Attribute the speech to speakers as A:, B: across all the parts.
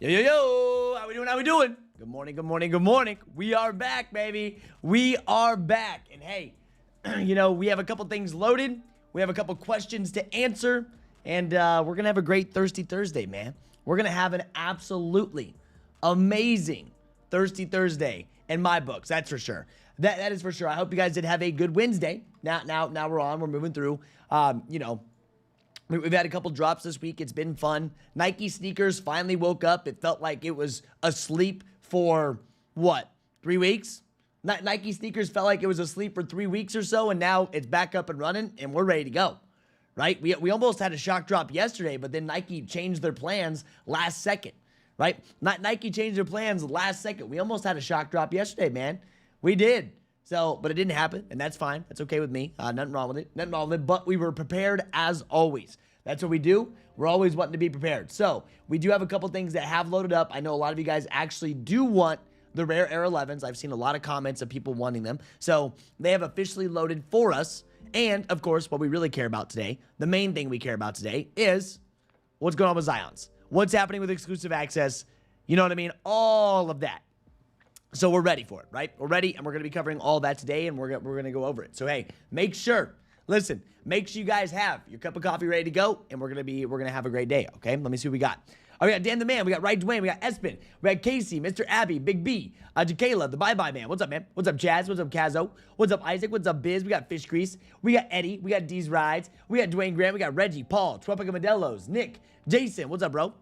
A: Yo, yo, yo, how we doing, how we doing? Good morning, good morning, good morning. We are back, baby. We are back. And hey, you know, we have a couple things loaded. We have a couple questions to answer. And we're going to have a great Thirsty Thursday, man. We're going to have an absolutely amazing Thirsty Thursday in my books. That's for sure. That is for sure. I hope you guys did have a good Wednesday. Now we're moving through. You know, we've had a couple drops this week. It's been fun. Nike sneakers finally woke up. It felt like it was asleep for, what, 3 weeks? Nike sneakers felt like it was asleep for 3 weeks or so, and now it's back up and running, and we're ready to go, right? We almost had a shock drop yesterday, but then Nike changed their plans last second, right? Nike changed their plans last second. We almost had a shock drop yesterday, man. We did. So, but it didn't happen, and that's fine. That's okay with me. Nothing wrong with it. Nothing wrong with it, but we were prepared as always. That's what we do. We're always wanting to be prepared. So, we do have a couple things that have loaded up. I know a lot of you guys actually do want the Rare Air 11s. I've seen a lot of comments of people wanting them. So, they have officially loaded for us. And, of course, what we really care about today, the main thing we care about today is what's going on with Zions. What's happening with exclusive access. You know what I mean? All of that. So we're ready for it, right? We're ready, and we're going to be covering all that today, and we're going to go over it. So, hey, make sure you guys have your cup of coffee ready to go, and we're going to have a great day, okay? Let me see what we got. Oh, we got Dan the Man, we got Right Dwayne, we got Espen, we got Casey, Mr. Abby, Big B, Jakayla, the Bye-Bye Man. What's up, man? What's up, Chaz? What's up, Kazo? What's up, Isaac? What's up, Biz? We got Fish Grease. We got Eddie. We got D's Rides. We got Dwayne Graham. We got Reggie, Paul, Tropica Modelos, Nick, Jason. What's up, bro?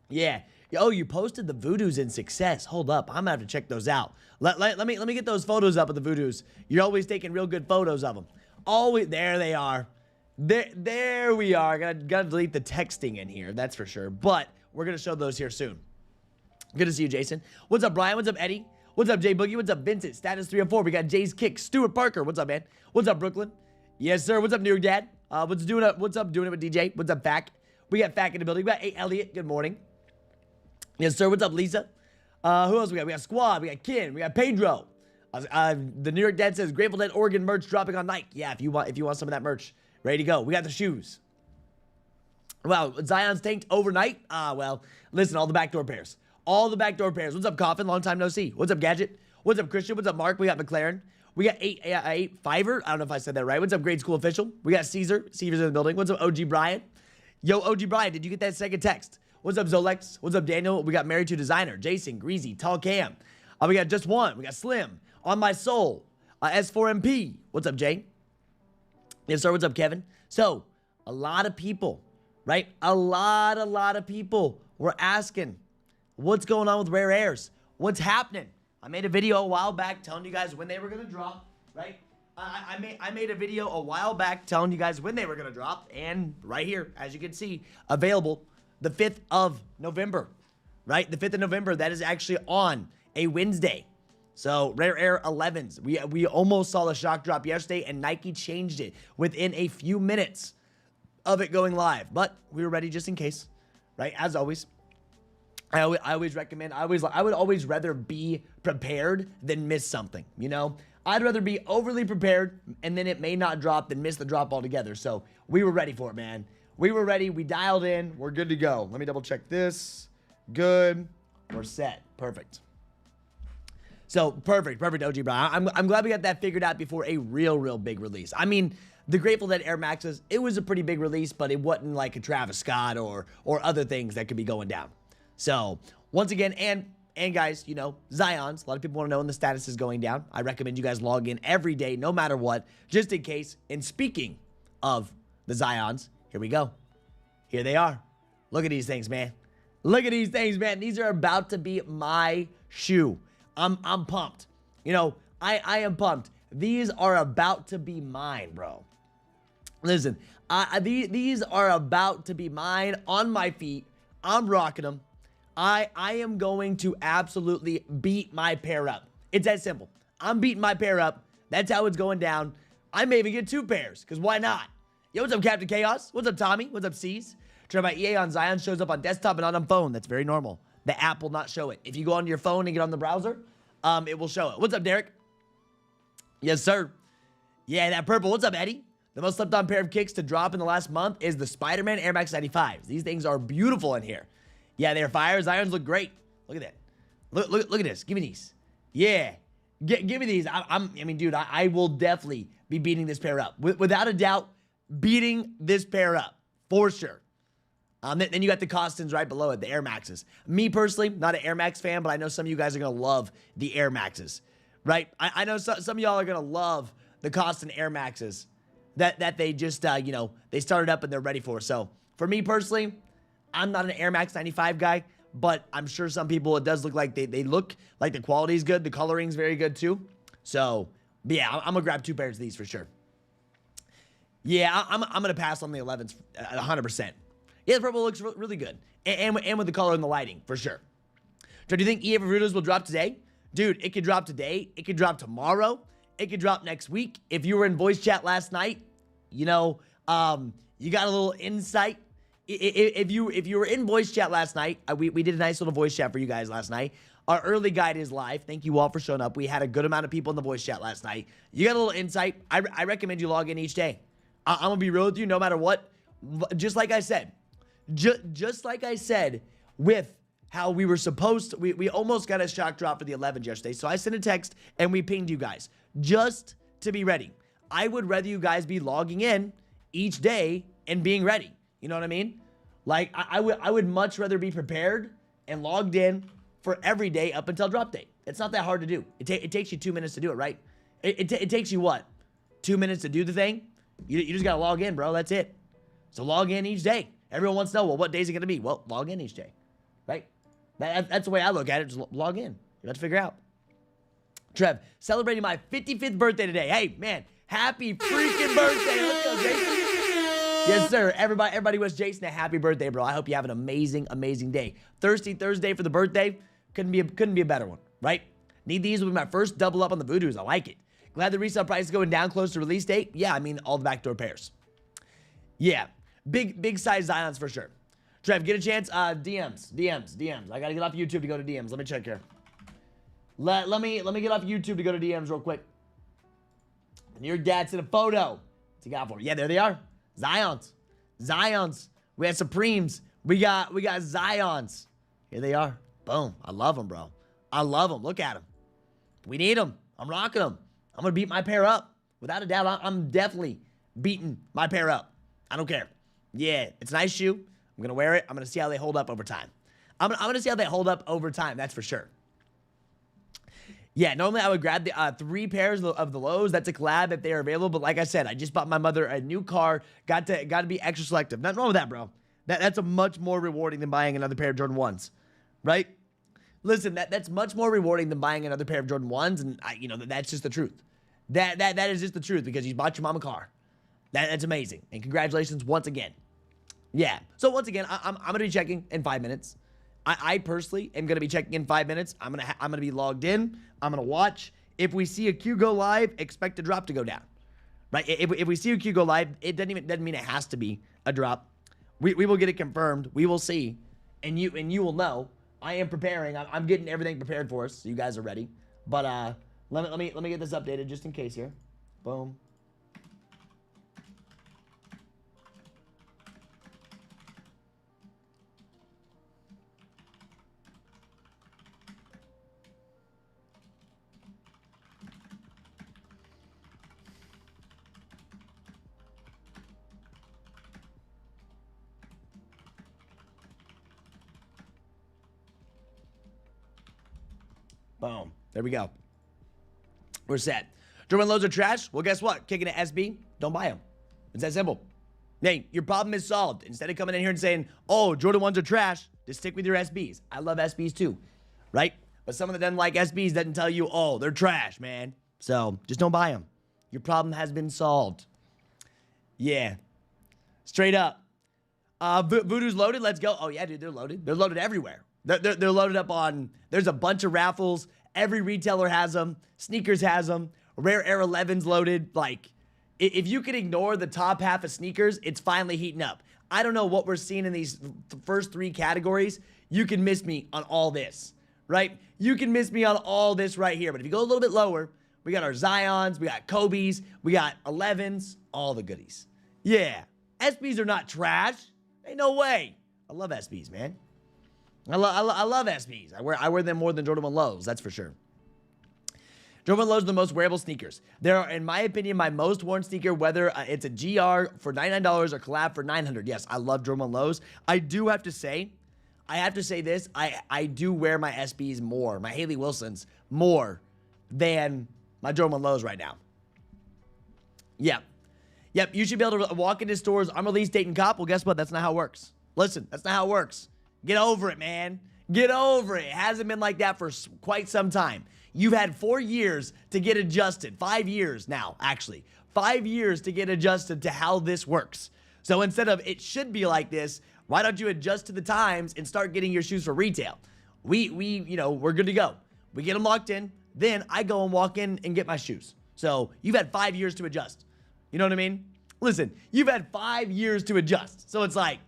A: Yeah. Oh, you posted the Voodoos in success. Hold up. I'm going to have to check those out. Let me get those photos up of the Voodoos. You're always taking real good photos of them. Always. There they are. There we are. Gotta delete the texting in here. That's for sure. But we're going to show those here soon. Good to see you, Jason. What's up, Brian? What's up, Eddie? What's up, Jay Boogie? What's up, Vincent? Status 304. We got Jay's Kick. Stuart Parker. What's up, man? What's up, Brooklyn? Yes, sir. What's up, New York Dad? What's up, doing it with DJ? What's up, Fack? We got Fack in the building. We got A. Elliott. Good morning. Yes, sir. What's up, Lisa? Who else we got? We got Squad. We got Ken. We got Pedro. The New York Dad says Grateful Dead Oregon merch dropping on Nike. Yeah, if you want some of that merch, ready to go. We got the shoes. Wow, Zion's tanked overnight. Well, listen, all the backdoor pairs. All the backdoor pairs. What's up, Coffin? Long time no see. What's up, Gadget? What's up, Christian? What's up, Mark? We got McLaren. We got 8 Fiverr. I don't know if I said that right. What's up, Grade School Official? We got Caesar. Caesar's in the building. What's up, OG Brian? Yo, OG Brian, did you get that second text? What's up, Zolex? What's up, Daniel? We got Married to Designer, Jason, Greasy, Tall Cam. We got Just One. We got Slim, On My Soul, S4MP. What's up, Jay? Yes, sir. What's up, Kevin? So, a lot of people, right? A lot of people were asking, what's going on with Rare Airs? What's happening? I made a video a while back telling you guys when they were going to drop, right? I made a video a while back telling you guys when they were going to drop, and right here, as you can see, available the 5th of November, right? The 5th of November, that is actually on a Wednesday. So, Rare Air 11s. We almost saw the shock drop yesterday, and Nike changed it within a few minutes of it going live. But we were ready just in case, right? As always. I always recommend, I would always rather be prepared than miss something, you know? I'd rather be overly prepared, and then it may not drop than miss the drop altogether. So, we were ready for it, man. We were ready. We dialed in. We're good to go. Let me double check this. Good. We're set. Perfect. So, perfect, OG Brian. I'm glad we got that figured out before a real big release. I mean, the Grateful Dead Air Maxes, it was a pretty big release, but it wasn't like a Travis Scott or other things that could be going down. So, once again, and guys, you know, Zions, a lot of people want to know when the status is going down. I recommend you guys log in every day, no matter what, just in case. And speaking of the Zions, here we go. Here they are. Look at these things, man. Look at these things, man. These are about to be my shoe. I'm pumped. You know, I am pumped. These are about to be mine, bro. Listen, these are about to be mine on my feet. I'm rocking them. I am going to absolutely beat my pair up. It's that simple. I'm beating my pair up. That's how it's going down. I may even get 2 pairs, because why not? Yo, what's up, Captain Chaos? What's up, Tommy? What's up, C's? Try my EA on Zion shows up on desktop and not on phone. That's very normal. The app will not show it. If you go onto your phone and get on the browser, it will show it. What's up, Derek? Yes, sir. Yeah, that purple. What's up, Eddie? The most slept-on pair of kicks to drop in the last month is the Spider-Man Air Max 95s. These things are beautiful in here. Yeah, they're fire. Zions look great. Look at that. Look at this. Give me these. Yeah. Give me these. I mean, dude, I will definitely be beating this pair up. Without a doubt, beating this pair up. For sure. Then you got the Costins right below it, the Air Maxes. Me personally, not an Air Max fan, but I know some of you guys are going to love the Air Maxes. Right? I know some of y'all are going to love the Costin Air Maxes that they just, you know, they started up and they're ready for. So, for me personally, I'm not an Air Max 95 guy, but I'm sure some people, it does look like they look like the quality's good. The coloring's very good too. So, yeah, I'm going to grab 2 pairs of these for sure. Yeah, I'm going to pass on the 11s 100%. Yeah, the purple looks really good. And with the color and the lighting, for sure. So do you think EA for Voodoos will drop today? Dude, it could drop today. It could drop tomorrow. It could drop next week. If you were in voice chat last night, you know, you got a little insight. If you were in voice chat last night, we did a nice little voice chat for you guys last night. Our early guide is live. Thank you all for showing up. We had a good amount of people in the voice chat last night. You got a little insight. I recommend you log in each day. I'm going to be real with you no matter what. Just like I said. Just like I said with how we were supposed to, we almost got a shock drop for the 11 yesterday. So I sent a text and we pinged you guys just to be ready. I would rather you guys be logging in each day and being ready. You know what I mean? Like I would much rather be prepared and logged in for every day up until drop date. It's not that hard to do. It takes you 2 minutes to do it, right? It takes you what? 2 minutes to do the thing? You just got to log in, bro. That's it. So log in each day. Everyone wants to know, well, what day is it going to be? Well, log in each day, right? That's the way I look at it. Just log in. You have to figure out. Trev, celebrating my 55th birthday today. Hey, man, happy freaking birthday. Let's go, Jason. Yes, sir. Everybody wish Jason a happy birthday, bro. I hope you have an amazing, amazing day. Thirsty Thursday for the birthday. Couldn't be a better one, right? Need these will be my first double up on the Voodoos. I like it. Glad the resale price is going down close to release date. Yeah, I mean, all the backdoor pairs. Yeah. Big size Zions for sure. Trev, get a chance. DMs. I gotta get off YouTube to go to DMs. Let me check here. Let me get off YouTube to go to DMs real quick. And your dad sent a photo. What's he got for me? Yeah, there they are. Zions. We had Supremes. We got Zions. Here they are. Boom. I love them, bro. I love them. Look at them. We need them. I'm rocking them. I'm gonna beat my pair up. Without a doubt, I'm definitely beating my pair up. I don't care. Yeah, it's a nice shoe. I'm going to wear it. I'm going to see how they hold up over time. I'm going to see how they hold up over time. That's for sure. Yeah, normally I would grab the 3 pairs of the lows. That's a collab if they are available. But like I said, I just bought my mother a new car. Got to be extra selective. Nothing wrong with that, bro. That's a much more rewarding than buying another pair of Jordan 1s. Right? Listen, that's much more rewarding than buying another pair of Jordan 1s. And, you know, that's just the truth. That is just the truth because you bought your mom a car. That's amazing. And congratulations once again. Yeah. So once again, I'm going to be checking in 5 minutes. I personally am going to be checking in 5 minutes. I'm going to be logged in. I'm going to watch. If we see a Q go live, expect a drop to go down. Right? If we see a Q go live, it doesn't mean it has to be a drop. We will get it confirmed. We will see. And you will know. I am preparing. I'm getting everything prepared for us so you guys are ready. But let me get this updated just in case here. Boom. Boom. There we go. We're set. Jordan loads are trash? Well, guess what? Kicking an SB, don't buy them. It's that simple. Hey, your problem is solved. Instead of coming in here and saying, oh, Jordan 1s are trash, just stick with your SBs. I love SBs too, right? But someone that doesn't like SBs doesn't tell you, oh, they're trash, man. So just don't buy them. Your problem has been solved. Yeah. Straight up. Voodoo's loaded. Let's go. Oh, yeah, dude, they're loaded. They're loaded everywhere. They're loaded up on, there's a bunch of raffles. Every retailer has them. Sneakers has them. Rare Air 11's loaded. Like, if you can ignore the top half of sneakers, it's finally heating up. I don't know what we're seeing in these first 3 categories. You can miss me on all this, right? You can miss me on all this right here. But if you go a little bit lower, we got our Zions, we got Kobe's, we got 11s, all the goodies. Yeah, SBs are not trash. Ain't no way. I love SBs, man. I love SBs. I wear them more than Jordan 1 Lows, that's for sure. Jordan 1 Lows are the most wearable sneakers. They are, in my opinion, my most worn sneaker, whether it's a GR for $99 or collab for $900. Yes, I love Jordan 1 Lows. I have to say this, I do wear my SBs more, my Haley Wilsons, more than my Jordan 1 Lows right now. Yep, you should be able to walk into stores, I'm release date and cop. Well, guess what? That's not how it works. Listen, that's not how it works. Get over it, man. Get over it. It hasn't been like that for quite some time. You've had 4 years to get adjusted. 5 years now, actually. 5 years to get adjusted to how this works. So instead of it should be like this, why don't you adjust to the times and start getting your shoes for retail? We're good to go. We get them locked in. Then I go and walk in and get my shoes. So you've had 5 years to adjust. You know what I mean? Listen, you've had 5 years to adjust. So it's like,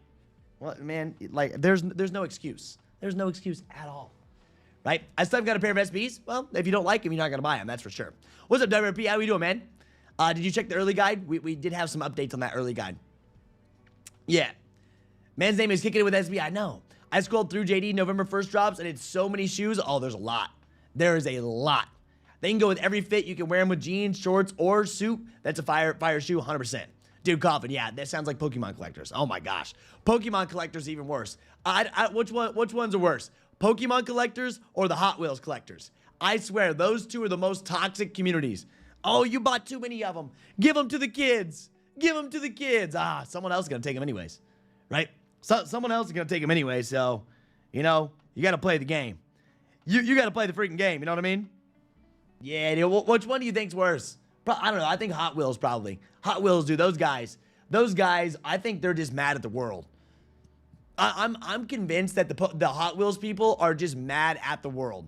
A: well, man, like there's no excuse. There's no excuse at all. Right? I still got a pair of SBs. Well, if you don't like them, you're not going to buy them. That's for sure. What's up, WRP? How we doing, man? Did you check the early guide? We did have some updates on that early guide. Yeah. Man's name is Kckd with SB. I know. I scrolled through JD November 1st drops, and it's so many shoes. Oh, there's a lot. There is a lot. They can go with every fit. You can wear them with jeans, shorts, or suit. That's a fire shoe, 100%. Dude, Coffin, yeah, that sounds like Pokemon collectors. Oh my gosh. Pokemon collectors even worse. Which ones are worse? Pokemon collectors or the Hot Wheels collectors? I swear, those two are the most toxic communities. Oh, you bought too many of them. Give them to the kids. Give them to the kids. Ah, someone else is going to take them anyways, right? Someone else is going to take them anyway, so, you got to play the game. You got to play the freaking game, you know what I mean? Yeah, dude, which one do you think's worse? I don't know. I think Hot Wheels probably. Hot Wheels, dude, those guys, I think they're just mad at the world. I'm convinced that the Hot Wheels people are just mad at the world.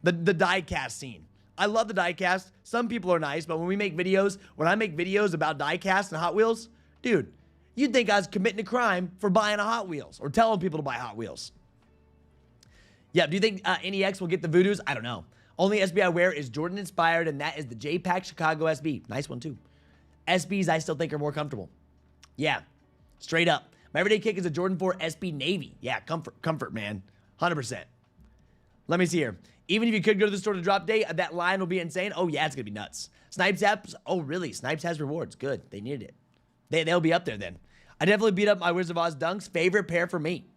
A: The diecast scene. I love the diecast. Some people are nice, but when I make videos about diecast and Hot Wheels, dude, you'd think I was committing a crime for buying a Hot Wheels or telling people to buy Hot Wheels. Yeah, do you think NEX will get the Voodoos? I don't know. Only SB I wear is Jordan inspired, and that is the J-Pack Chicago SB. Nice one, too. SBs I still think are more comfortable. Yeah, straight up. My everyday kick is a Jordan 4 SB Navy. Yeah, comfort, man. 100%. Let me see here. Even if you could go to the store to drop day, that line will be insane. Oh, yeah, it's going to be nuts. Snipes apps. Oh, really? Snipes has rewards. Good. They needed it. They'll be up there then. I definitely beat up my Wizard of Oz dunks. Favorite pair for me.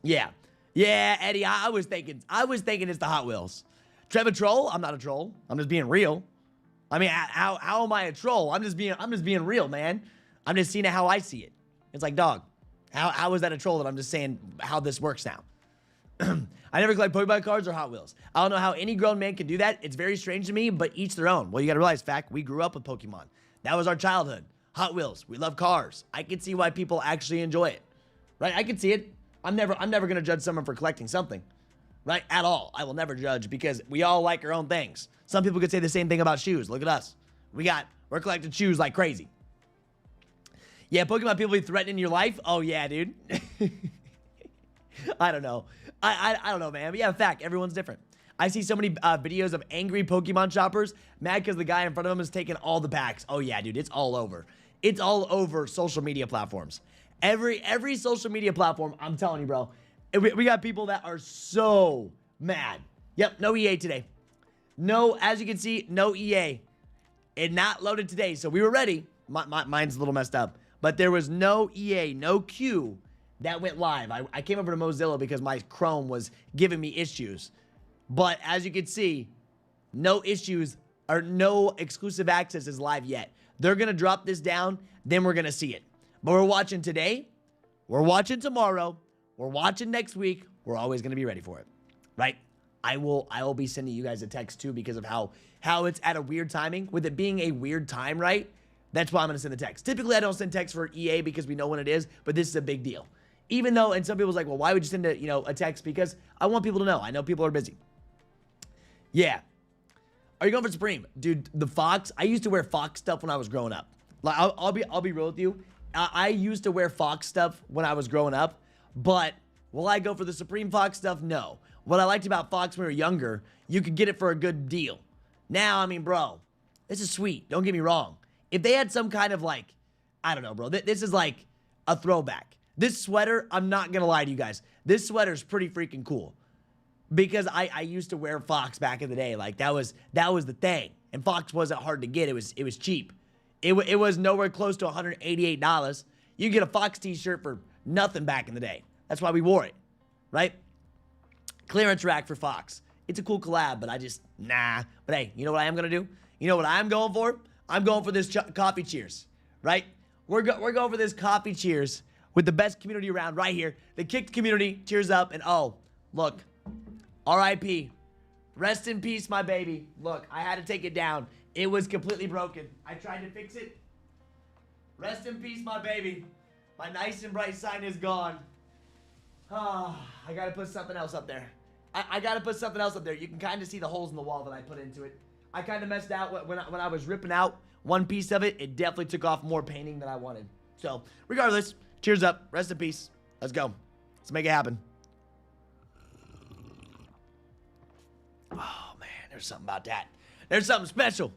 A: Yeah. Yeah, Eddie, I was thinking it's the Hot Wheels. Trevor troll? I'm not a troll. I'm just being real. I mean, how am I a troll? I'm just being real, man. I'm just seeing it how I see it. It's like, dog, how is that a troll that I'm just saying how this works now? I never collect Pokemon cards or Hot Wheels. I don't know how any grown man can do that. It's very strange to me, but each their own. Well, you got to realize, fact, we grew up with Pokemon. That was our childhood. Hot Wheels. We love cars. I can see why people actually enjoy it. Right? I can see it. I'm never going to judge someone for collecting something. Right? At all. I will never judge because we all like our own things. Some people could say the same thing about shoes. Look at us. We're collecting shoes like crazy. Yeah, Pokemon people be threatening your life? Oh, yeah, dude. I don't know. I don't know, man. But yeah, in fact, everyone's different. I see so many videos of angry Pokemon shoppers mad because the guy in front of them is taking all the packs. Oh, yeah, dude. It's all over. It's all over social media platforms. Every social media platform, I'm telling you, bro. We got people that are so mad. Yep, no EA today. No, as you can see, no EA. It not loaded today, so we were ready. Mine's a little messed up. But there was no EA, no Q that went live. I came over to Mozilla because my Chrome was giving me issues. But as you can see, no issues or no exclusive access is live yet. They're going to drop this down, then we're going to see it. But we're watching today. We're watching tomorrow. We're watching next week. We're always going to be ready for it. Right? I will be sending you guys a text too because of how it's at a weird timing. With it being a weird time, right? That's why I'm going to send the text. Typically, I don't send text for EA because we know when it is, but this is a big deal. Even though, and some people's like, well, why would you send a text? Because I want people to know. I know people are busy. Yeah. Are you going for Supreme? Dude, the Fox, I used to wear Fox stuff when I was growing up. Like, I'll be real with you. I used to wear Fox stuff when I was growing up, but will I go for the Supreme Fox stuff? No. What I liked about Fox when we were younger, you could get it for a good deal. Now, I mean, bro, this is sweet. Don't get me wrong. If they had some kind of like, I don't know, bro. This is like a throwback. This sweater, I'm not going to lie to you guys. This sweater is pretty freaking cool. Because I used to wear Fox back in the day. Like, that was the thing. And Fox wasn't hard to get. It was cheap. It was nowhere close to $188. You could get a Fox t-shirt for nothing back in the day. That's why we wore it, right? Clearance rack for Fox. It's a cool collab, but I just, nah. But hey, you know what I am going to do? You know what I'm going for? I'm going for this coffee cheers, right? We're going for this coffee cheers with the best community around right here. The Kckd community. Cheers up. And oh, look. R.I.P. Rest in peace, my baby. Look, I had to take it down. It was completely broken. I tried to fix it. Rest in peace, my baby. My nice and bright sign is gone. Oh, I gotta put something else up there. I gotta put something else up there. You can kind of see the holes in the wall that I put into it. I kind of messed out when I was ripping out one piece of it. It definitely took off more painting than I wanted. So, regardless, cheers up. Rest in peace. Let's go. Let's make it happen. Oh, man, there's something about that. There's something special.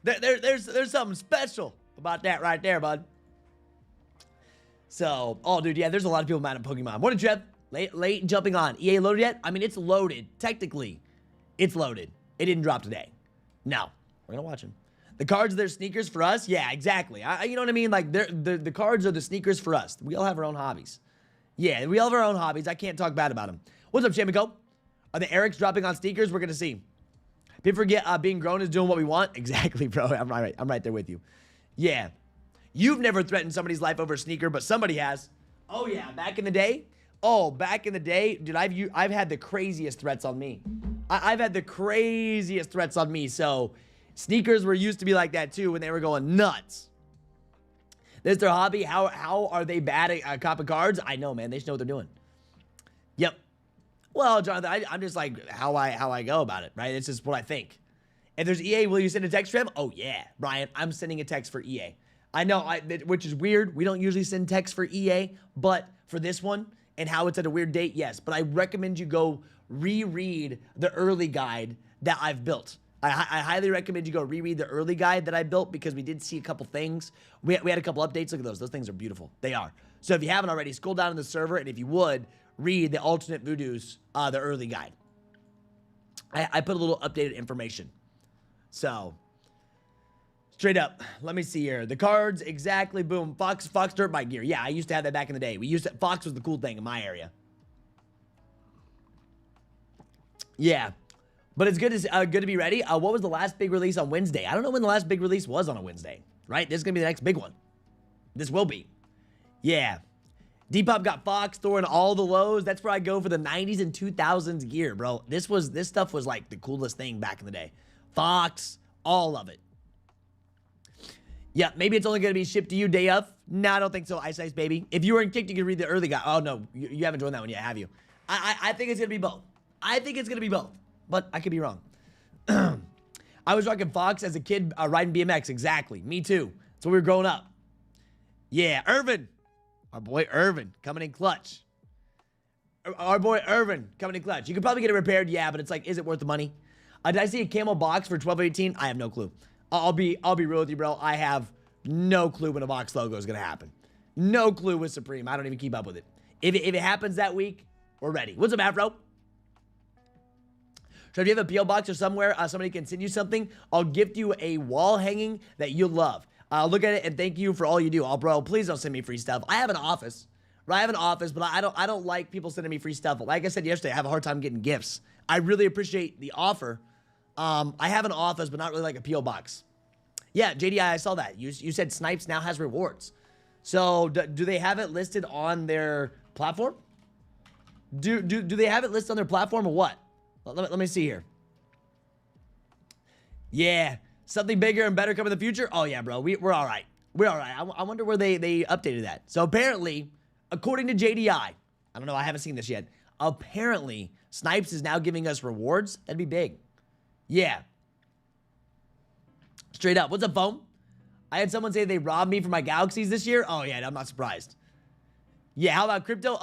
A: There's something special about that right there, bud. So, oh, dude, yeah, there's a lot of people mad at Pokemon. What did you have? Late jumping on. EA loaded yet? I mean, it's loaded. Technically, it's loaded. It didn't drop today. No. We're going to watch them. The cards are their sneakers for us? Yeah, exactly. You know what I mean? Like, the cards are the sneakers for us. We all have our own hobbies. Yeah, we all have our own hobbies. I can't talk bad about them. What's up, Shamiko? Are the Erics dropping on sneakers? We're going to see. People forget being grown is doing what we want. Exactly, bro. I'm right there with you. Yeah. You've never threatened somebody's life over a sneaker, but somebody has. Oh, yeah. Back in the day? Oh, back in the day, dude, I've had the craziest threats on me. I've had the craziest threats on me. So, sneakers were used to be like that, too, when they were going nuts. This their hobby. How are they bad at copping cards? I know, man. They should know what they're doing. Yep. Well, Jonathan, I'm just like how I go about it, right? It's just what I think. If there's EA, will you send a text for him? Oh, yeah. Brian, I'm sending a text for EA. I know, which is weird. We don't usually send texts for EA, but for this one and how it's at a weird date, yes. But I recommend you go reread the early guide that I've built. I highly recommend you go reread the early guide that I built because we did see a couple things. We had a couple updates. Look at those. Those things are beautiful. They are. So if you haven't already, scroll down in the server, and if you would, read the alternate voodoos, the early guide. I put a little updated information. So, straight up, let me see here. The cards, exactly, boom. Fox dirt bike gear. Yeah, I used to have that back in the day. Fox was the cool thing in my area. Yeah. But it's good to be ready. What was the last big release on Wednesday? I don't know when the last big release was on a Wednesday, right? This is going to be the next big one. This will be. Yeah. Depop got Fox, throwing all the lows. That's where I go for the 90s and 2000s gear, bro. This stuff was like the coolest thing back in the day. Fox, all of it. Yeah, maybe it's only going to be shipped to you day of. No, I don't think so, Ice Ice Baby. If you were in Kckd, you could read the early guide. Oh, no, you haven't joined that one yet, have you? I think it's going to be both. I think it's going to be both, but I could be wrong. I was rocking Fox as a kid riding BMX, exactly. Me too. That's when we were growing up. Yeah, Irvin. Our boy Irvin coming in clutch. Our boy Irvin coming in clutch. You could probably get it repaired, yeah, but it's like, is it worth the money? Did I see a camo box for 12/18? I have no clue. I'll be real with you, bro. I have no clue when a box logo is gonna happen. No clue with Supreme. I don't even keep up with it. If it happens that week, we're ready. What's up, Afro? So if you have a PO box or somewhere somebody can send you something, I'll gift you a wall hanging that you love. Look at it and thank you for all you do. Oh, bro, please don't send me free stuff. I have an office, right? I have an office, but I don't like people sending me free stuff. Like I said yesterday, I have a hard time getting gifts. I really appreciate the offer. I have an office, but not really like a PO box. Yeah, JDI, I saw that. You said Snipes now has rewards. So do they have it listed on their platform? Do they have it listed on their platform or what? Let me see here. Yeah. Something bigger and better come in the future? Oh, yeah, bro. We're all right. We're all right. I wonder where they updated that. So, apparently, according to JDI, I don't know. I haven't seen this yet. Apparently, Snipes is now giving us rewards. That'd be big. Yeah. Straight up. What's up, Foam? I had someone say they robbed me for my Galaxies this year. Oh, yeah. I'm not surprised. Yeah, how about crypto?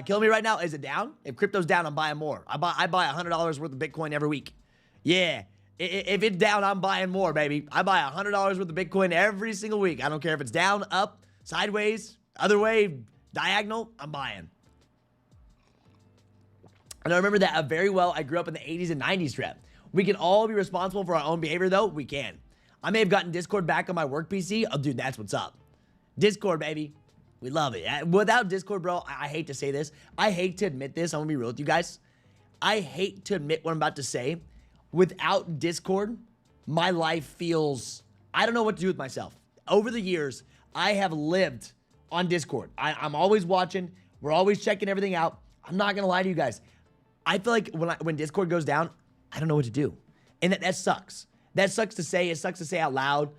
A: Killing me right now. Is it down? If crypto's down, I'm buying more. I buy $100 worth of Bitcoin every week. Yeah. If it's down, I'm buying more, baby. I buy $100 worth of Bitcoin every single week. I don't care if it's down, up, sideways, other way. Diagonal, I'm buying. And I remember that very well. I grew up in the 80s and 90s, Trev. We can all be responsible for our own behavior, though. We can. I may have gotten Discord back on my work PC. Oh, dude, that's what's up. Discord, baby. We love it. Without Discord, bro, I hate to say this. I hate to admit this. I'm going to be real with you guys. I hate to admit what I'm about to say. Without Discord, my life feels... I don't know what to do with myself. Over the years, I have lived on Discord. I'm always watching. We're always checking everything out. I'm not going to lie to you guys. I feel like when Discord goes down, I don't know what to do. And that sucks. That sucks to say. It sucks to say out loud.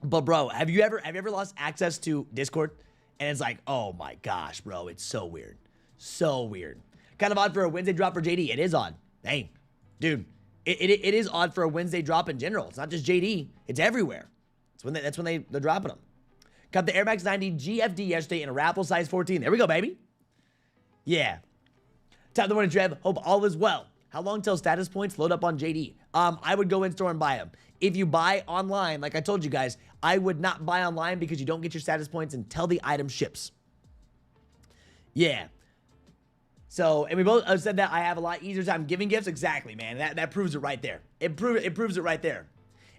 A: But bro, have you ever lost access to Discord? And it's like, oh my gosh, bro, it's so weird. So weird. Kind of odd for a Wednesday drop for JD. It is odd. Hey, dude, it is odd for a Wednesday drop in general. It's not just JD. It's everywhere. That's when they're dropping them. Got the Air Max 90 GFD yesterday in a raffle size 14. There we go, baby. Yeah. Top of the morning, Trev. Hope all is well. How long till status points load up on JD? I would go in store and buy them. If you buy online, like I told you guys, I would not buy online because you don't get your status points until the item ships. Yeah. So, and we both said that I have a lot easier time giving gifts. Exactly, man. That proves it right there. It proves it right there.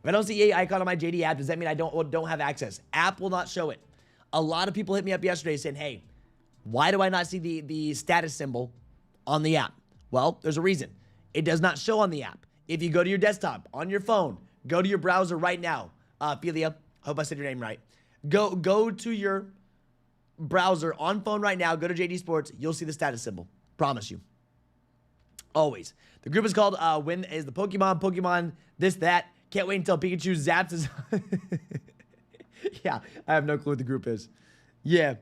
A: If I don't see EA icon on my JD app, does that mean I don't have access? App will not show it. A lot of people hit me up yesterday saying, hey, why do I not see the status symbol on the app? Well, there's a reason. It does not show on the app. If you go to your desktop, on your phone, go to your browser right now. Philia, I hope I said your name right. Go to your browser on phone right now. Go to JD Sports. You'll see the status symbol. Promise you. Always. The group is called When is the Pokemon, this, that. Can't wait until Pikachu zaps his... Yeah, I have no clue what the group is. Yeah.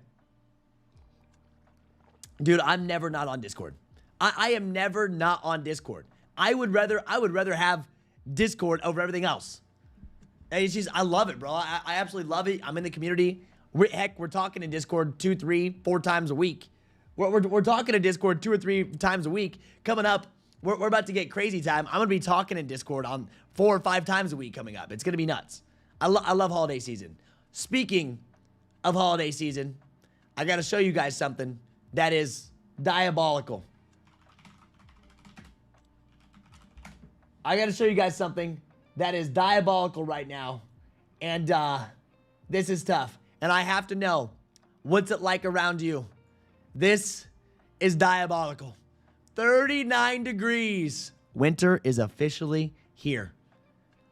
A: Dude, I'm never not on Discord. I am never not on Discord. I would rather have Discord over everything else. And it's just, I love it, bro. I absolutely love it. I'm in the community. We're talking in Discord 2, 3, 4 times a week. We're talking in Discord 2 or 3 times a week. Coming up, we're about to get crazy time. I'm going to be talking in Discord on 4 or 5 times a week coming up. It's going to be nuts. I love holiday season. Speaking of holiday season, I got to show you guys something that is diabolical. I got to show you guys something that is diabolical right now. And this is tough. And I have to know, what's it like around you? This is diabolical. 39 degrees. Winter is officially here.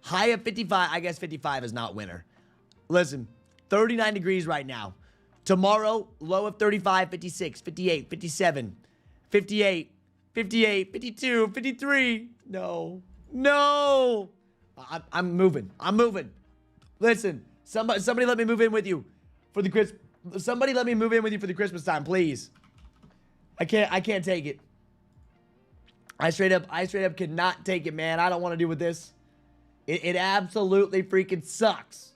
A: High of 55. I guess 55 is not winter. Listen, 39 degrees right now. Tomorrow, low of 35, 56, 58, 57, 58, 58, 52, 53. No. I'm moving. Listen, somebody let me move in with you for the Christmas. Somebody let me move in with you for the Christmas time, please. I can't take it. I straight up cannot take it, man. I don't want to deal with this. It absolutely freaking sucks.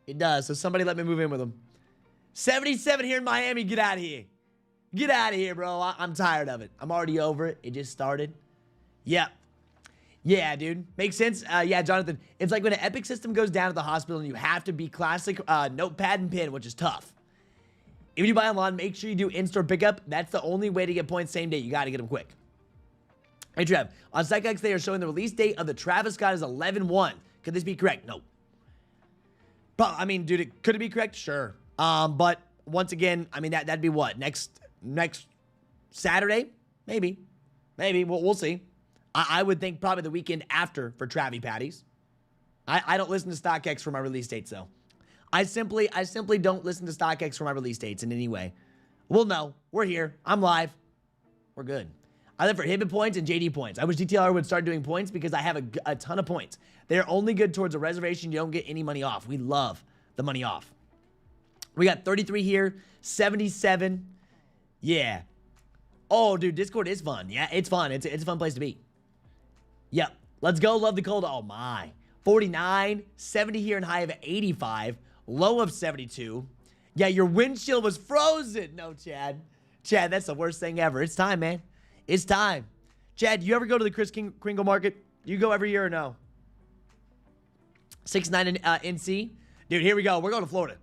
A: It does. So somebody let me move in with them. 77 here in Miami. Get out of here. Get out of here, bro. I'm tired of it. I'm already over it. It just started. Yep. Yeah, dude. Makes sense. Yeah, Jonathan. It's like when an Epic system goes down at the hospital and you have to be classic notepad and pen, which is tough. If you buy online, make sure you do in-store pickup. That's the only way to get points same day. You got to get them quick. Hey, Trev. On Kckd, they are showing the release date of the Travis Scott is 11/1. Could this be correct? No. But, I mean, dude, could it be correct? Sure. But once again, I mean, that'd be what? Next Saturday? Maybe. We'll see. I would think probably the weekend after for Travi Patties. I don't listen to StockX for my release dates, though. I simply don't listen to StockX for my release dates in any way. Well, no. We're here. I'm live. We're good. I live for Hibbit points and JD points. I wish DTLR would start doing points because I have a ton of points. They're only good towards a reservation. You don't get any money off. We love the money off. We got 33 here. 77. Yeah. Oh, dude, Discord is fun. Yeah, it's fun. It's a fun place to be. Yep. Let's go. Love the cold. Oh, my. 49. 70 here and high of 85. Low of 72. Yeah, your windshield was frozen. No, Chad. Chad, that's the worst thing ever. It's time, man. It's time. Chad, you ever go to the Kris Kringle Market? You go every year or no? 6-9 NC? Dude, here we go. We're going to Florida.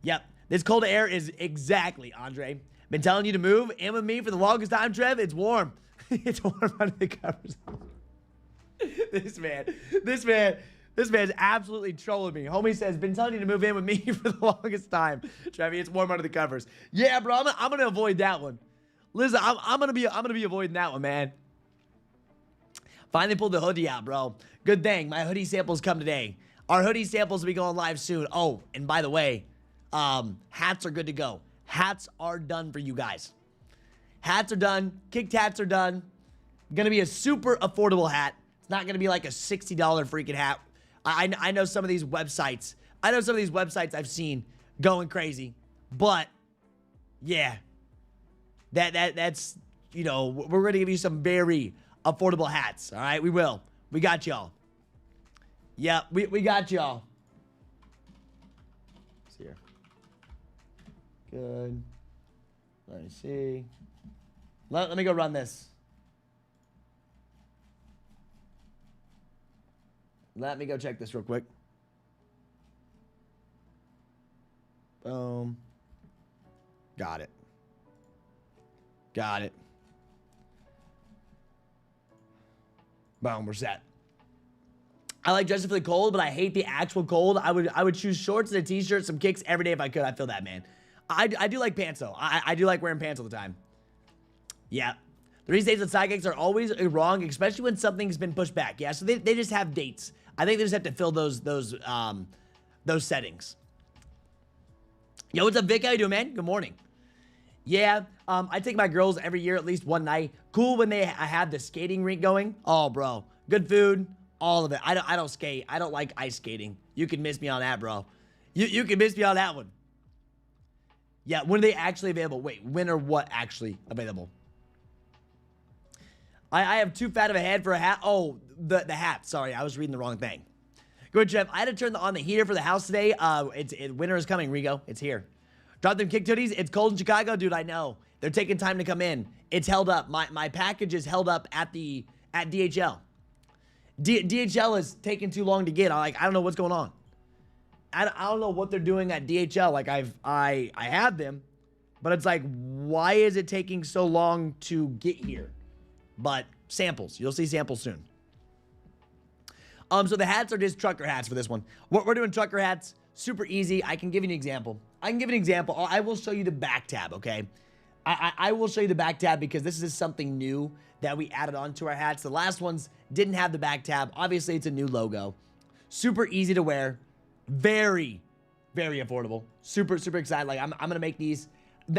A: Yep. This cold air is exactly, Andre. Been telling you to move, and with me for the longest time, Trev, it's warm. It's warm under the covers. This man's absolutely trolling me. Homie says, been telling you to move in with me for the longest time. Trev, it's warm under the covers. Yeah, bro, I'm gonna avoid that one. Listen, I'm gonna be avoiding that one, man. Finally pulled the hoodie out, bro. Good thing. My hoodie samples come today. Our hoodie samples will be going live soon. Oh, and by the way, hats are good to go. Hats are done for you guys. Hats are done. Kckd hats are done. Gonna be a super affordable hat. It's not gonna be like a $60 freaking hat. I know some of these websites. I've seen going crazy. But yeah. That's, you know, we're gonna give you some very affordable hats. All right, we will. We got y'all. Yeah, we got y'all. See here. Good. Let me see. Let me go run this. Let me go check this real quick. Boom. Got it. Got it. Boom, we're set. I like dressing for the cold, but I hate the actual cold. I would choose shorts and a t-shirt, some kicks every day if I could. I feel that, man. I do like pants, though. I do like wearing pants all the time. Yeah. The release dates on sidekicks are always wrong, especially when something's been pushed back. Yeah, so they just have dates. I think they just have to fill those settings. Yo, what's up, Vic? How you doing, man? Good morning. Yeah, I take my girls every year at least one night. Cool when I have the skating rink going. Oh, bro. Good food. All of it. I don't skate. I don't like ice skating. You can miss me on that, bro. You can miss me on that one. Yeah, when are they actually available? Wait, when or what actually available? I have too fat of a head for a hat. Oh, the hat. Sorry, I was reading the wrong thing. Good, Jeff. I had to turn on the heater for the house today. Winter is coming, Rigo. It's here. Drop them Kckd hoodies. It's cold in Chicago, dude. I know. They're taking time to come in. It's held up. My package is held up at DHL. DHL is taking too long to get. I don't know what's going on. I don't know what they're doing at DHL. Like I have them, but it's like, why is it taking so long to get here? But samples. You'll see samples soon. So the hats are just trucker hats for this one. We're doing trucker hats. Super easy. I can give you an example. I will show you the back tab, okay? I will show you the back tab because this is something new that we added on to our hats. The last ones didn't have the back tab. Obviously, it's a new logo. Super easy to wear. Very, very affordable. Super, super excited. Like, I'm going to make these.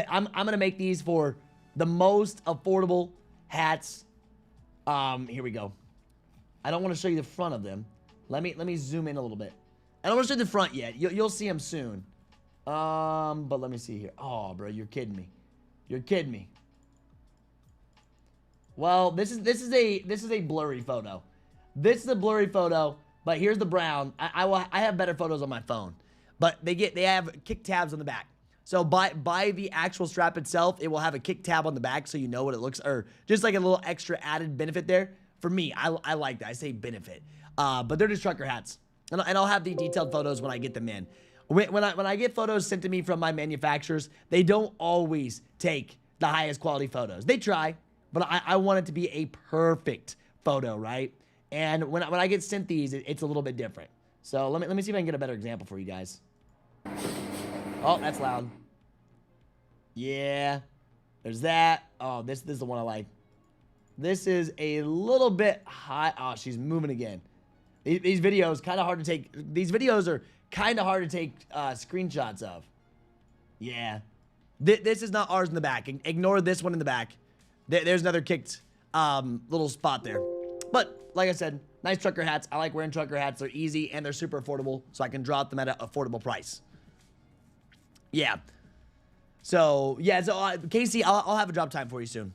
A: I'm going to make these for the most affordable hats. Here we go. I don't want to show you the front of them. Let me zoom in a little bit. I don't want to show you the front yet. You'll see them soon. But let me see here. Oh, bro, you're kidding me. You're kidding me. Well, this is a blurry photo. This is a blurry photo, but here's the brown. I have better photos on my phone. But they have kick tabs on the back. So by the actual strap itself, it will have a kick tab on the back so you know what it looks, or just like a little extra added benefit there. For me, I like that. I say benefit. But they're just trucker hats. And I'll have the detailed photos when I get them in. When I get photos sent to me from my manufacturers, they don't always take the highest quality photos. They try, but I want it to be a perfect photo, right? And when I get sent these, it's a little bit different. So let me see if I can get a better example for you guys. Oh, that's loud. Yeah, there's that. Oh, this is the one I like. This is a little bit high. Oh, she's moving again. These videos kind of hard to take. These videos are kind of hard to take screenshots of. Yeah. This is not ours in the back. Ignore this one in the back. There's another kicked little spot there. But like I said, nice trucker hats. I like wearing trucker hats. They're easy and they're super affordable, so I can drop them at an affordable price. Yeah. So, yeah. So, Casey, I'll have a drop time for you soon.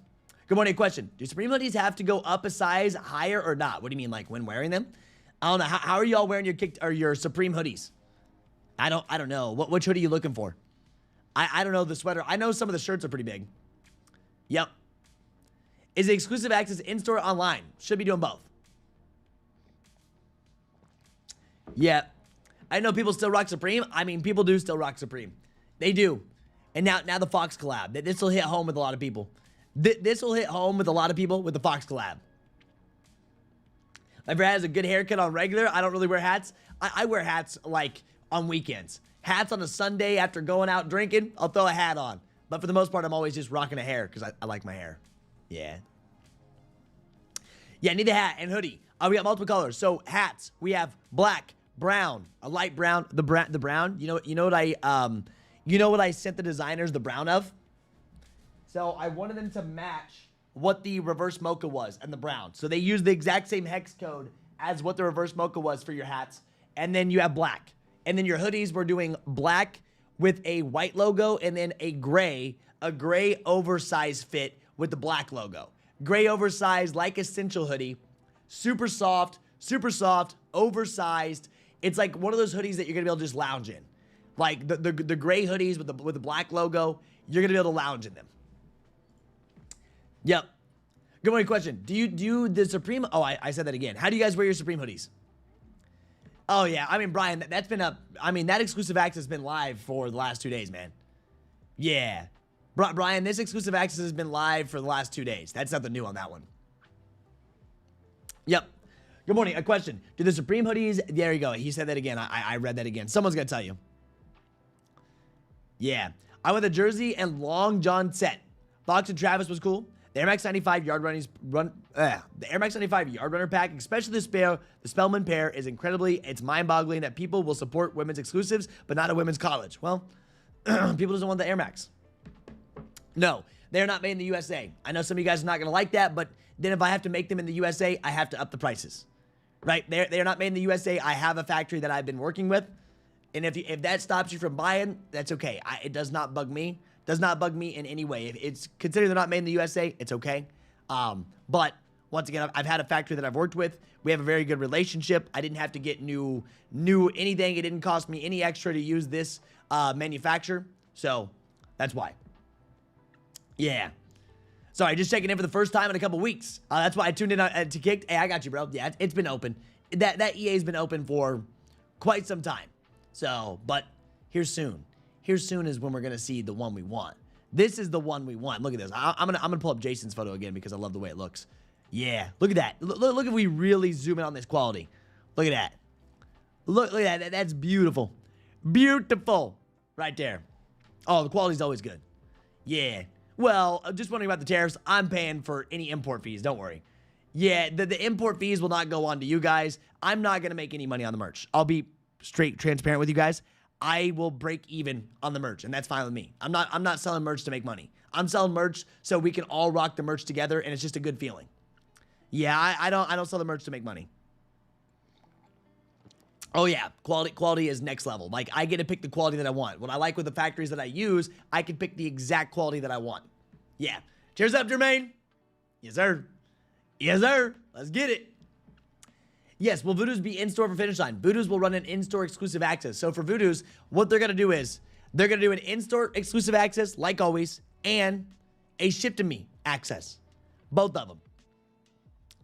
A: Good morning. Question. Do Supreme hoodies have to go up a size higher or not? What do you mean, like when wearing them? I don't know. How are y'all wearing your Supreme hoodies? I don't know. Which hoodie are you looking for? I don't know the sweater. I know some of the shirts are pretty big. Yep. Is it exclusive access in-store or online? Should be doing both. Yeah. I know people still rock Supreme. I mean, people do still rock Supreme. They do. And now the Fox collab. This will hit home with a lot of people. This will hit home with a lot of people with the Fox collab. Ever has a good haircut on regular? I don't really wear hats. I wear hats like on weekends. Hats on a Sunday after going out drinking, I'll throw a hat on. But for the most part, I'm always just rocking a hair because I like my hair. Yeah. Yeah, I need the hat and hoodie. We got multiple colors. So hats, we have black, brown, a light brown, the brown. You know what I sent the designers the brown of? So I wanted them to match what the reverse mocha was and the brown. So they used the exact same hex code as what the reverse mocha was for your hats. And then you have black. And then your hoodies, we're doing black with a white logo and then a gray oversized fit with the black logo. Gray oversized, like essential hoodie. Super soft, oversized. It's like one of those hoodies that you're gonna be able to just lounge in. Like the gray hoodies with the black logo, you're gonna be able to lounge in them. Yep. Good morning question. Do you do the Supreme? Oh, I said that again. How do you guys wear your Supreme hoodies? Oh yeah, I mean Brian, that's been up. I mean that exclusive access has been live for the last 2 days, man. Yeah, Brian, this exclusive access has been live for the last 2 days. That's nothing new on that one. Yep. Good morning. A question. Do the Supreme hoodies? There you go. He said that again. I read that again. Someone's gonna tell you. Yeah, I went the jersey and long john set. Fox and Travis was cool. The Air Max 95 yard the Air Max 95 yard runner pack, especially the Spellman pair, is it's mind-boggling that people will support women's exclusives, but not a women's college. Well, people doesn't want the Air Max. No, they're not made in the USA. I know some of you guys are not gonna like that, but then if I have to make them in the USA, I have to up the prices, right? They're not made in the USA. I have a factory that I've been working with, and if that stops you from buying, that's okay. It does not bug me. Does not bug me in any way. If it's considered they're not made in the USA, it's okay. But once again, I've had a factory that I've worked with. We have a very good relationship. I didn't have to get new anything. It didn't cost me any extra to use this manufacturer. So that's why. Yeah. Sorry, just checking in for the first time in a couple weeks. That's why I tuned in to Kckd. Hey, I got you, bro. Yeah, it's been open. That EA's been open for quite some time. So, but here soon. Here soon is when we're gonna see the one we want. This is the one we want. Look at this. I'm gonna pull up Jason's photo again because I love the way it looks. Yeah, look at that. Look if we really zoom in on this quality. Look at that. Look at that. That's beautiful. Beautiful. Right there. Oh, the quality's always good. Yeah. Well, just wondering about the tariffs. I'm paying for any import fees. Don't worry. Yeah, the import fees will not go on to you guys. I'm not gonna make any money on the merch. I'll be straight transparent with you guys. I will break even on the merch, and that's fine with me. I'm not selling merch to make money. I'm selling merch so we can all rock the merch together, and it's just a good feeling. Yeah, I don't sell the merch to make money. Oh yeah, quality is next level. Like I get to pick the quality that I want. What I like with the factories that I use, I can pick the exact quality that I want. Yeah. Cheers up, Jermaine. Yes, sir. Yes, sir. Let's get it. Yes, will Voodoo's be in-store for Finish Line? Voodoo's will run an in-store exclusive access. So for Voodoo's, what they're going to do is they're going to do an in-store exclusive access, like always, and a ship-to-me access. Both of them.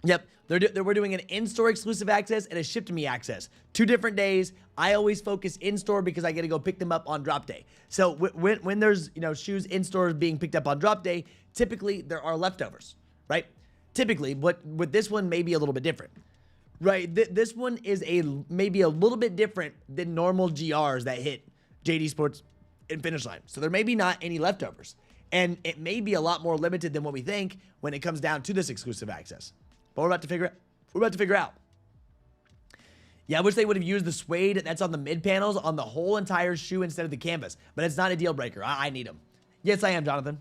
A: Yep, we're doing an in-store exclusive access and a ship-to-me access. 2 different days. I always focus in-store because I get to go pick them up on drop day. So when there's shoes in-store being picked up on drop day, typically there are leftovers, right? Typically, with this one may be a little bit different. Right, this one is maybe a little bit different than normal GRs that hit JD Sports and Finish Line. So there may be not any leftovers. And it may be a lot more limited than what we think when it comes down to this exclusive access. But we're about to figure out. Yeah, I wish they would have used the suede that's on the mid panels on the whole entire shoe instead of the canvas. But it's not a deal breaker. I need them. Yes, I am, Jonathan.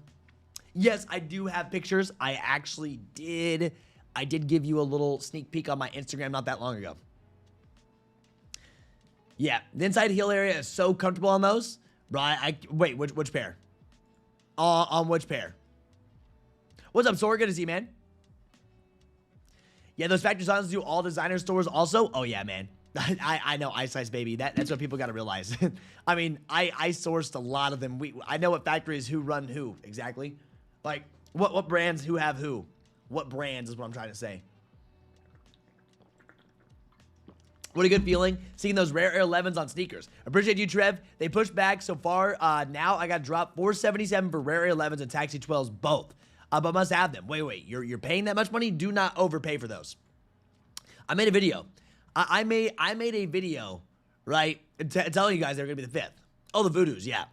A: Yes, I do have pictures. I actually did. I did give you a little sneak peek on my Instagram not that long ago. Yeah, the inside heel area is so comfortable on those. Right? Wait, which pair? On which pair? What's up, Sora? Good to see you, man. Yeah, those factory designs do all designer stores also. Oh yeah, man. I know Ice Ice Baby. That's what people got to realize. I mean, I sourced a lot of them. I know what factories who run who exactly. Like what brands who have who. What brands is what I'm trying to say. What a good feeling seeing those rare Air 11s on sneakers. Appreciate you, Trev. They pushed back so far. Now I got dropped $477 for rare Air 11s and Taxi 12s both. But must have them. Wait. You're paying that much money? Do not overpay for those. I made a video. I made a video, right, telling you guys they're gonna be the 5th. Oh, the Voodoos, yeah.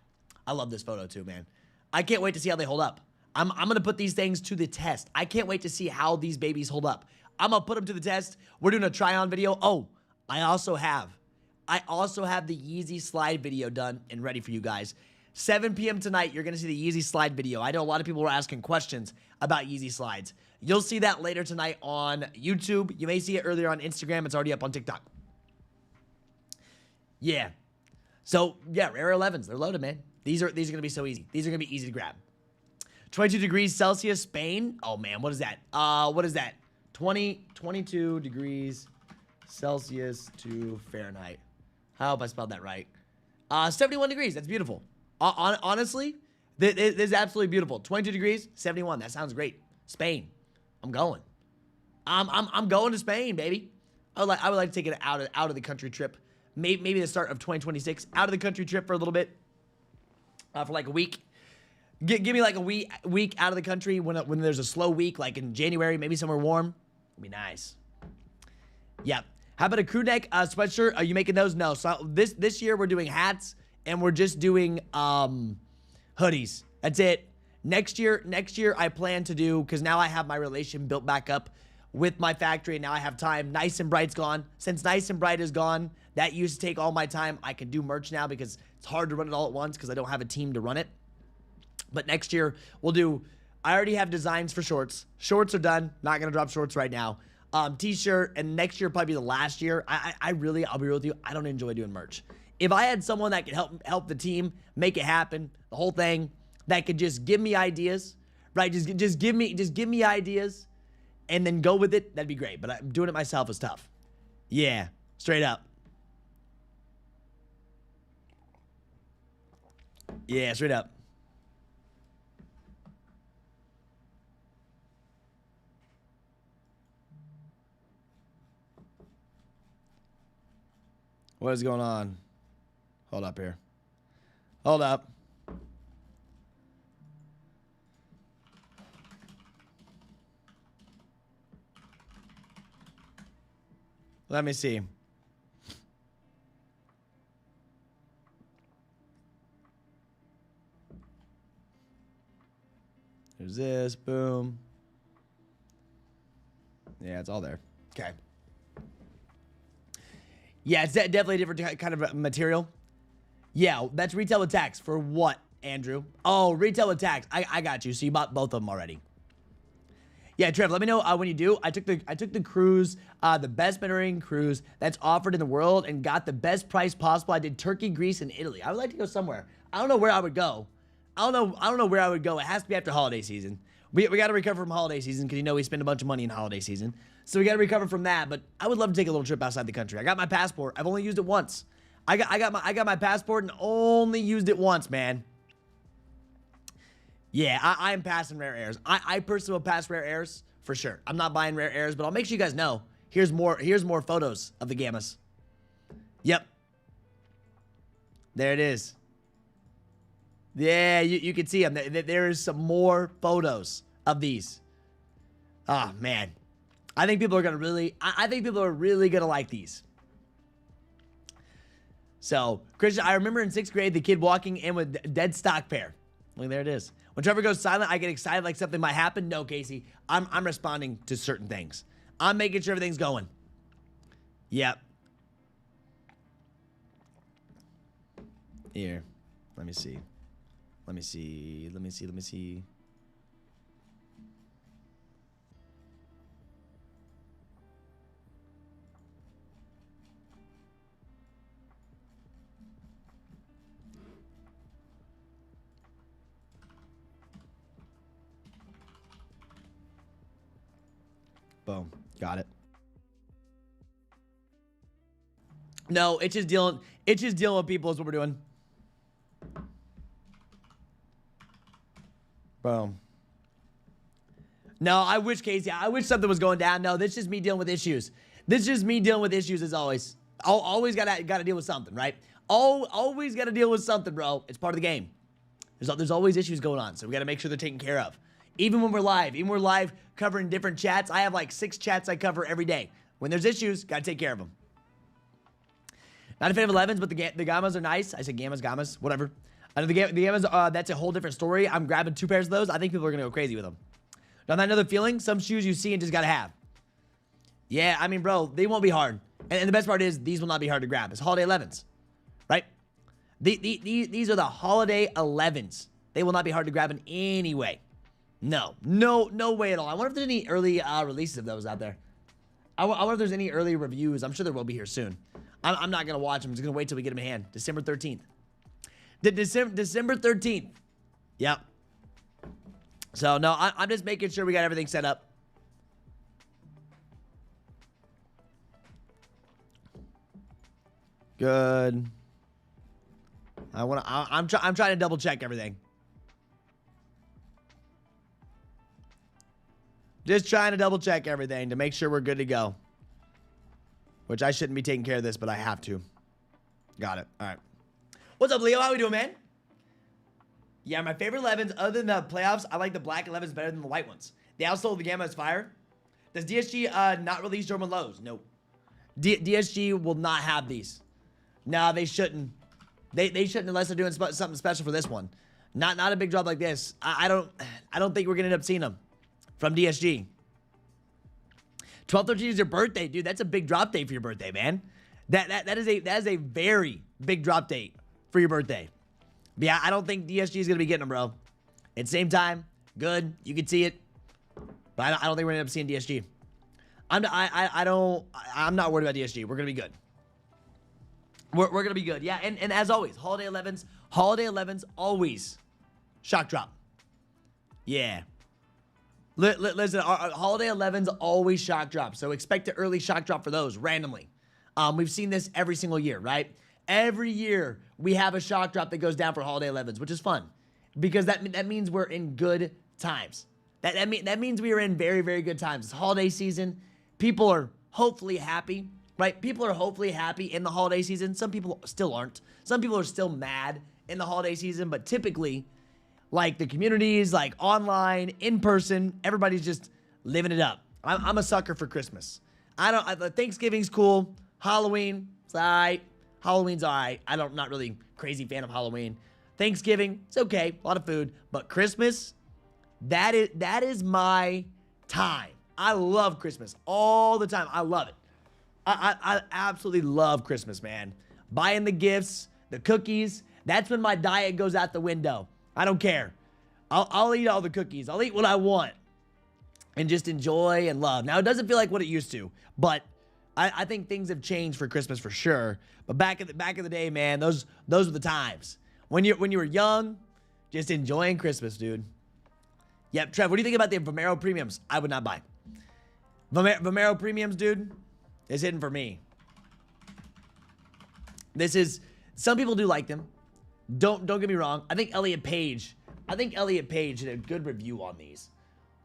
A: I love this photo too, man. I can't wait to see how they hold up. I'm gonna put these things to the test. I can't wait to see how these babies hold up. I'm gonna put them to the test. We're doing a try-on video. Oh, I also have the Yeezy slide video done and ready for you guys. 7 p.m. tonight, you're going to see the Yeezy slide video. I know a lot of people were asking questions about Yeezy slides. You'll see that later tonight on YouTube. You may see it earlier on Instagram. It's already up on TikTok. Yeah. So, yeah, rare 11s. They're loaded, man. These are going to be so easy. These are going to be easy to grab. 22 degrees Celsius, Spain. Oh, man, what is that? What is that? 22 degrees Celsius to Fahrenheit. I hope I spelled that right. 71 degrees. That's beautiful. Honestly, this is absolutely beautiful. 22 degrees, 71. That sounds great. Spain. I'm going. I'm going to Spain, baby. I would like to take it out of the country trip. Maybe the start of 2026. Out of the country trip for a little bit. For like a week. Give me like a week out of the country when there's a slow week, like in January, maybe somewhere warm. It'd be nice. Yeah. How about a crew neck sweatshirt? Are you making those? No. So this year we're doing hats and we're just doing hoodies. That's it. Next year I plan to do, because now I have my relation built back up with my factory and now I have time. Nice and Bright's gone. Since Nice and Bright is gone, that used to take all my time. I can do merch now because it's hard to run it all at once because I don't have a team to run it. But next year we'll do, I already have designs for shorts. Shorts are done. Not going to drop shorts right now. T-shirt, and next year probably be the last year. I'll be real with you, I don't enjoy doing merch. If I had someone that could help the team make it happen, the whole thing, that could just give me ideas, right? Just give me ideas and then go with it, that'd be great. But doing it myself is tough. Yeah, straight up. Yeah, straight up. What is going on? Hold up here. Hold up. Let me see. There's this. Boom. Yeah, it's all there. Okay. Yeah, it's definitely a different kind of material. Yeah, that's retail with tax. For what, Andrew? Oh, retail with tax. I got you. So you bought both of them already. Yeah, Trev, let me know when you do. I took the cruise, the best mentoring cruise that's offered in the world and got the best price possible. I did Turkey, Greece, and Italy. I would like to go somewhere. I don't know where I would go. I don't know where I would go. It has to be after holiday season. We got to recover from holiday season because, you know, we spend a bunch of money in holiday season. So we got to recover from that. But I would love to take a little trip outside the country. I got my passport. I've only used it once. I got my passport and only used it once, man. Yeah, I am passing rare airs. I personally will pass rare airs for sure. I'm not buying rare airs, but I'll make sure you guys know. Here's more photos of the gammas. Yep. There it is. Yeah, you can see them. There is some more photos of these. Oh, man. I think people are going to really... I think people are really going to like these. So, Christian, I remember in 6th grade, the kid walking in with dead stock pair. Look, there it is. When Trevor goes silent, I get excited like something might happen. No, Casey. I'm responding to certain things. I'm making sure everything's going. Yep. Here. Let me see. Let me see. Boom. Got it. No, it's just dealing with people is what we're doing. Boom. No, I wish, Casey, I wish something was going down. No, this is just me dealing with issues. This is just me dealing with issues as always. Always gotta deal with something, right? Always gotta deal with something, bro. It's part of the game. There's always issues going on, so we gotta make sure they're taken care of. Even when we're live covering different chats. I have like 6 chats I cover every day. When there's issues, gotta take care of them. Not a fan of 11s, but the gammas are nice. I said gammas, whatever. I know the gammas, that's a whole different story. I'm grabbing 2 pairs of those. I think people are gonna go crazy with them. Now, that another feeling, some shoes you see and just gotta have. Yeah, I mean, bro, they won't be hard. And the best part is, these will not be hard to grab. It's holiday 11s, right? These are the holiday 11s. They will not be hard to grab in any way. No way at all. I wonder if there's any early releases of those out there. I wonder if there's any early reviews. I'm sure there will be here soon. I'm not going to watch them. I'm just going to wait till we get them in hand. December 13th. December 13th. Yep. So, no, I'm just making sure we got everything set up. Good. I'm trying to double check everything. Just trying to double check everything to make sure we're good to go. Which I shouldn't be taking care of this, but I have to. Got it. All right. What's up, Leo? How we doing, man? Yeah, my favorite 11s, other than the playoffs, I like the black 11s better than the white ones. They outsold the Gamma as fire. Does DSG not release German lows? Nope. DSG will not have these. No, they shouldn't. They shouldn't unless they're doing something special for this one. Not a big drop like this. I don't think we're gonna end up seeing them from DSG. 12/13 is your birthday, dude. That's a big drop date for your birthday, man. That is a very big drop date for your birthday. But yeah, I don't think DSG is gonna be getting them, bro. At the same time, good. You can see it, but I don't think we're gonna end up seeing DSG. I'm not worried about DSG. We're gonna be good. We're gonna be good. Yeah, and as always, holiday 11s always shock drop. Yeah. Listen, our holiday 11s always shock drop, so expect an early shock drop for those randomly. We've seen this every single year, right? Every year we have a shock drop that goes down for holiday 11s, which is fun because that means we're in good times. That means we are in very, very good times. It's holiday season. People are hopefully happy, right? People are hopefully happy in the holiday season. Some people still aren't. Some people are still mad in the holiday season, but typically, like the communities, like online, in person, everybody's just living it up. I'm a sucker for Christmas. Thanksgiving's cool. Halloween, it's all right. Halloween's all right. I'm not really crazy fan of Halloween. Thanksgiving, it's okay. A lot of food. But Christmas, that is my time. I love Christmas all the time. I love it. I absolutely love Christmas, man. Buying the gifts, the cookies. That's when my diet goes out the window. I don't care. I'll eat all the cookies. I'll eat what I want. And just enjoy and love. Now, it doesn't feel like what it used to. But I think things have changed for Christmas for sure. But back in the day, man, those were the times. When you were young, just enjoying Christmas, dude. Yep, Trev, what do you think about the Vomero Premiums? I would not buy. Vomero Premiums, dude, is hidden for me. Some people do like them. Don't get me wrong. I think Elliot Page did a good review on these.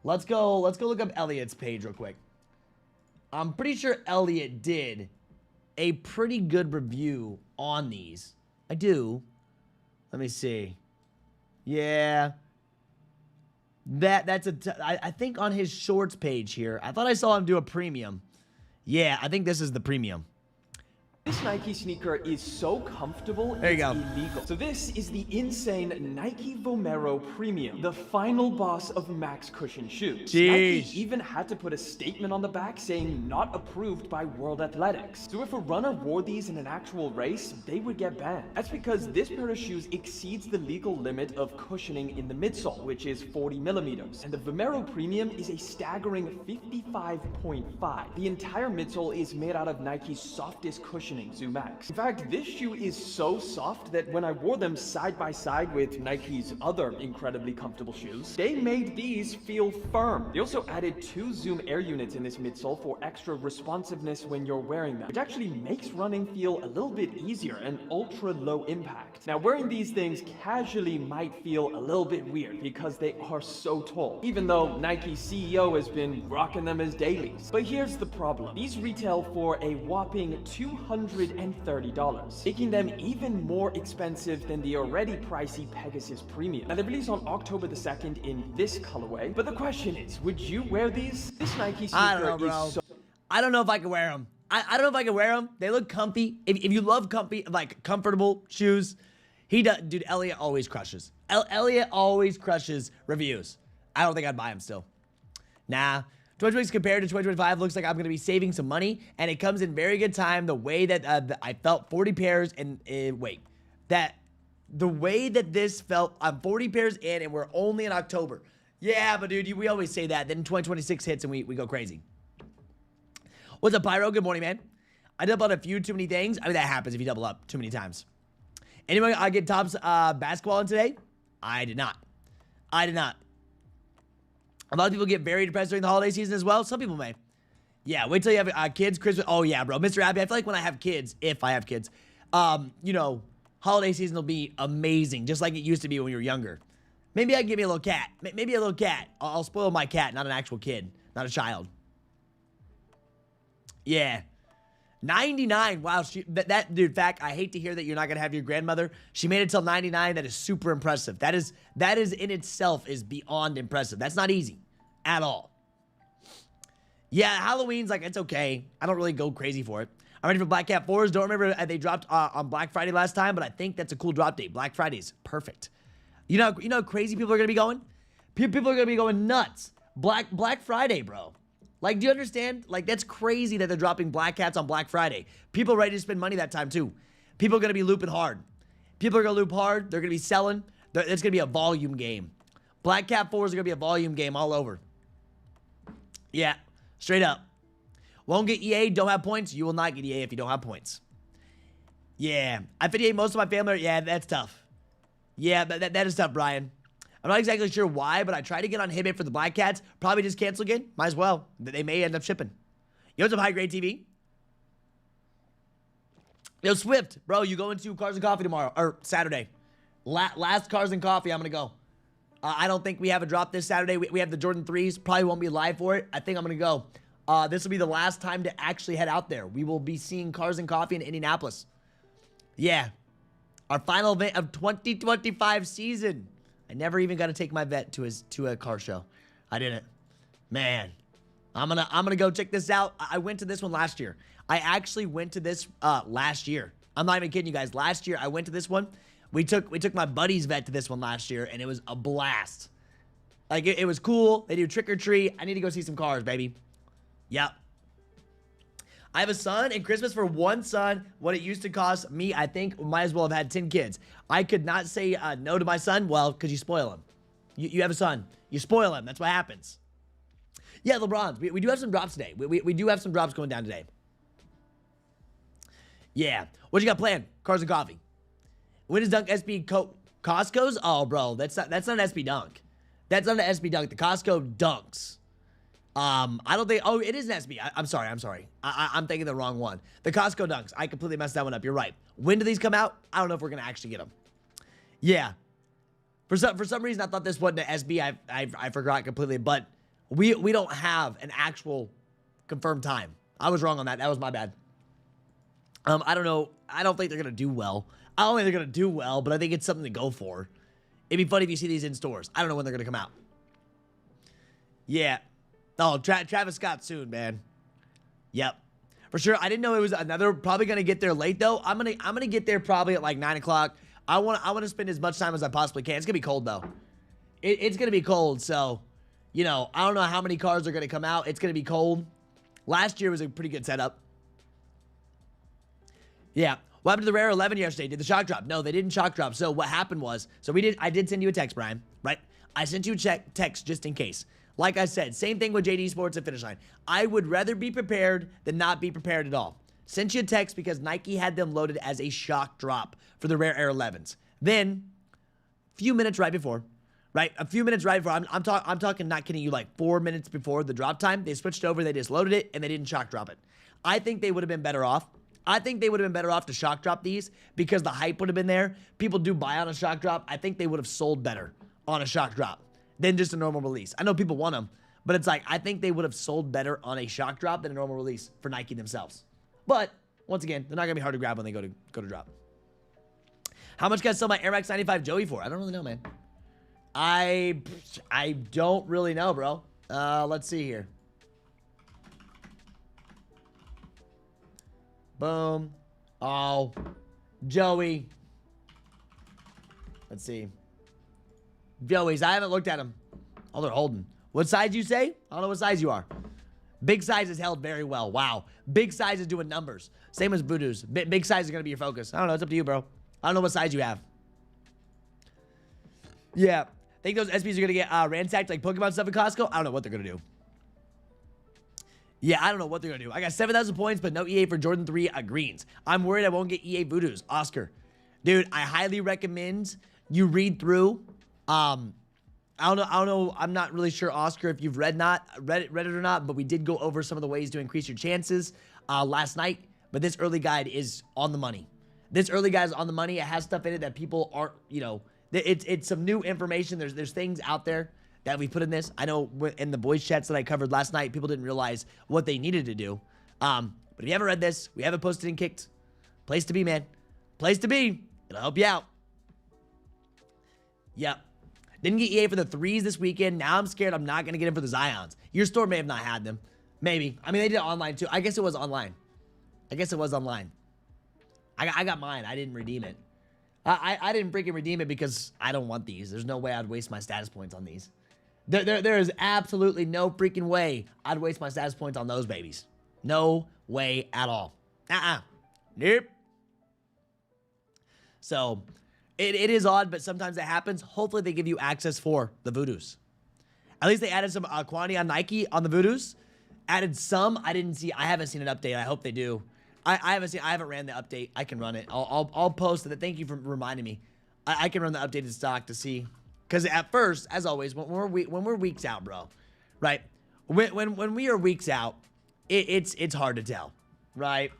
A: Let's go look up Elliot's page real quick. I'm pretty sure Elliot did a pretty good review on these. I do. Let me see. Yeah. I think on his shorts page here. I thought I saw him do a premium. Yeah, I think this is the premium.
B: This Nike sneaker is so comfortable,
A: there you go.
B: Illegal. So this is the insane Nike Vomero Premium, the final boss of max cushion shoes.
A: Jeez.
B: Nike even had to put a statement on the back saying not approved by World Athletics. So if a runner wore these in an actual race, they would get banned. That's because this pair of shoes exceeds the legal limit of cushioning in the midsole, which is 40 millimeters. And the Vomero Premium is a staggering 55.5. The entire midsole is made out of Nike's softest cushioning, ZoomX. In fact, this shoe is so soft that when I wore them side by side with Nike's other incredibly comfortable shoes, they made these feel firm. They also added 2 Zoom Air units in this midsole for extra responsiveness when you're wearing them, which actually makes running feel a little bit easier and ultra low impact. Now, wearing these things casually might feel a little bit weird because they are so tall, even though Nike's CEO has been rocking them as dailies. But here's the problem. These retail for a whopping $200 $230, making them even more expensive than the already pricey Pegasus Premium. Now, they released on October the 2nd in this colorway, but the question is, would you wear these? This Nike sneaker
A: I don't know, bro.
B: is so...
A: I don't know if I can wear them. I don't know if I can wear them. They look comfy. If you love comfy, like comfortable shoes, he does. Dude, Elliot always crushes. Elliot always crushes reviews. I don't think I'd buy them still. Nah. 2026 compared to 2025 looks like I'm going to be saving some money, and it comes in very good time. The way that I felt 40 pairs and the way that this felt, I'm 40 pairs in, and we're only in October. Yeah, but dude, we always say that. Then 2026 hits and we go crazy. What's up, Pyro? Good morning, man. I doubled a few too many things. I mean, that happens if you double up too many times. Anyway, I get Topps basketball in today? I did not. I did not. A lot of people get very depressed during the holiday season as well. Some people may. Yeah, wait till you have kids, Christmas. Oh, yeah, bro. Mr. Abby, I feel like when I have kids, if I have kids, you know, holiday season will be amazing, just like it used to be when we were younger. Maybe I can give me a little cat. Maybe a little cat. I'll spoil my cat, not an actual kid, not a child. Yeah. 99. Wow. That dude, fact, I hate to hear that you're not going to have your grandmother. She made it till 99. That is super impressive. That is in itself is beyond impressive. That's not easy at all. Yeah, Halloween's like, it's okay. I don't really go crazy for it. I'm ready for Black Cat 4s. Don't remember they dropped on Black Friday last time, but I think that's a cool drop date. Black Friday's perfect. You know how crazy people are going to be going? People are going to be going nuts. Black Friday, bro. Like, do you understand? Like, that's crazy that they're dropping Black Cats on Black Friday. People are ready to spend money that time, too. People are going to be looping hard. People are going to loop hard. They're going to be selling. It's going to be a volume game. Black Cat 4s are going to be a volume game all over. Yeah, straight up. Won't get EA, don't have points. You will not get EA if you don't have points. Yeah, I 58 most of my family. Yeah, that's tough. Yeah, that is tough, Brian. I'm not exactly sure why, but I tried to get on Hibbit for the Black Cats. Probably just cancel again. Might as well. They may end up shipping. Yo, what's up, High Grade TV? Yo, Swift, bro, you going to Cars and Coffee tomorrow, or Saturday. Last Cars and Coffee, I'm going to go. I don't think we have a drop this Saturday. We have the Jordan 3s. Probably won't be live for it. I think I'm going to go. This will be the last time to actually head out there. We will be seeing Cars and Coffee in Indianapolis. Yeah. Our final event of 2025 season. I never even got to take my vet to a car show. I didn't. Man, I'm gonna go check this out. I went to this one last year. I actually went to this last year. I'm not even kidding you guys. Last year I went to this one. We took my buddy's vet to this one last year, and it was a blast. Like it was cool. They do trick or treat. I need to go see some cars, baby. Yep. I have a son, and Christmas for one son, what it used to cost me, I think, might as well have had 10 kids. I could not say no to my son, well, because you spoil him. You have a son. You spoil him. That's what happens. Yeah, LeBron's. We do have some drops today. We do have some drops going down today. Yeah. What you got planned? Cars and Coffee. When is Dunk SB Costco's? Oh, bro, that's not an SB Dunk. That's not an SB Dunk. The Costco Dunks. I don't think, oh, it is an SB. I'm sorry. I'm thinking the wrong one. The Costco Dunks. I completely messed that one up. You're right. When do these come out? I don't know if we're going to actually get them. Yeah. For some reason, I thought this wasn't an SB. I forgot completely, but we don't have an actual confirmed time. I was wrong on that. That was my bad. I don't know. I don't think they're going to do well. I don't think they're going to do well, but I think it's something to go for. It'd be funny if you see these in stores. I don't know when they're going to come out. Yeah. Oh, Travis Scott soon, man. Yep. For sure. I didn't know it was another, probably going to get there late, though. I'm gonna get there probably at like 9 o'clock. I want to spend as much time as I possibly can. It's going to be cold, though. It's going to be cold, so, you know, I don't know how many cars are going to come out. It's going to be cold. Last year was a pretty good setup. Yeah. What happened to the Rare 11 yesterday? Did the shock drop? No, they didn't shock drop. So what happened was, I did send you a text, Brian, right? I sent you a text just in case. Like I said, same thing with JD Sports and Finish Line. I would rather be prepared than not be prepared at all. Sent you a text because Nike had them loaded as a shock drop for the Rare Air 11s. Then, a few minutes right before, I'm talking, not kidding you, like 4 minutes before the drop time, they switched over, they just loaded it, and they didn't shock drop it. I think they would have been better off. I think they would have been better off to shock drop these because the hype would have been there. People do buy on a shock drop. I think they would have sold better on a shock drop than just a normal release. I know people want them, but it's like, I think they would have sold better on a shock drop than a normal release for Nike themselves. But once again, they're not going to be hard to grab when they go to drop. How much can I sell my Air Max 95 Joey for? I don't really know, man. I don't really know, bro. Let's see here. Boom. Oh, Joey. Let's see. Joey's. I haven't looked at them. Oh, they're holding. What size you say? I don't know what size you are. Big size is held very well. Wow. Big size is doing numbers. Same as Voodoo's. Big size is going to be your focus. I don't know. It's up to you, bro. I don't know what size you have. Yeah. Think those SPs are going to get ransacked like Pokemon stuff at Costco? I don't know what they're going to do. Yeah, I don't know what they're going to do. I got 7,000 points, but no EA for Jordan 3 greens. I'm worried I won't get EA Voodoos. Oscar. Dude, I highly recommend you read through. I don't know. I'm not really sure, Oscar, if you've read it or not, but we did go over some of the ways to increase your chances last night. But this early guide is on the money. This early guide is on the money. It has stuff in it that people aren't, you know, it's some new information. There's things out there that we put in this. I know in the boys chats that I covered last night, people didn't realize what they needed to do. But if you haven't read this, we have it posted and Kckd. Place to be, man. Place to be. It'll help you out. Yep. Didn't get EA for the 3s this weekend. Now I'm scared I'm not going to get them for the Zions. Your store may have not had them. Maybe. I mean, they did it online too. I guess it was online. I got mine. I didn't redeem it. I didn't freaking redeem it because I don't want these. There's no way I'd waste my status points on these. There is absolutely no freaking way I'd waste my status points on those babies. No way at all. Nope. So, it is odd, but sometimes it happens. Hopefully they give you access for the Voodoos. At least they added some quantity on Nike on the Voodoos. Added some. I haven't seen an update. I hope they do. I haven't ran the update. I can run it. I'll post it. Thank you for reminding me. I can run the updated stock to see. Because at first, as always, when we're weeks out, bro, right? When we are weeks out, it's hard to tell, right?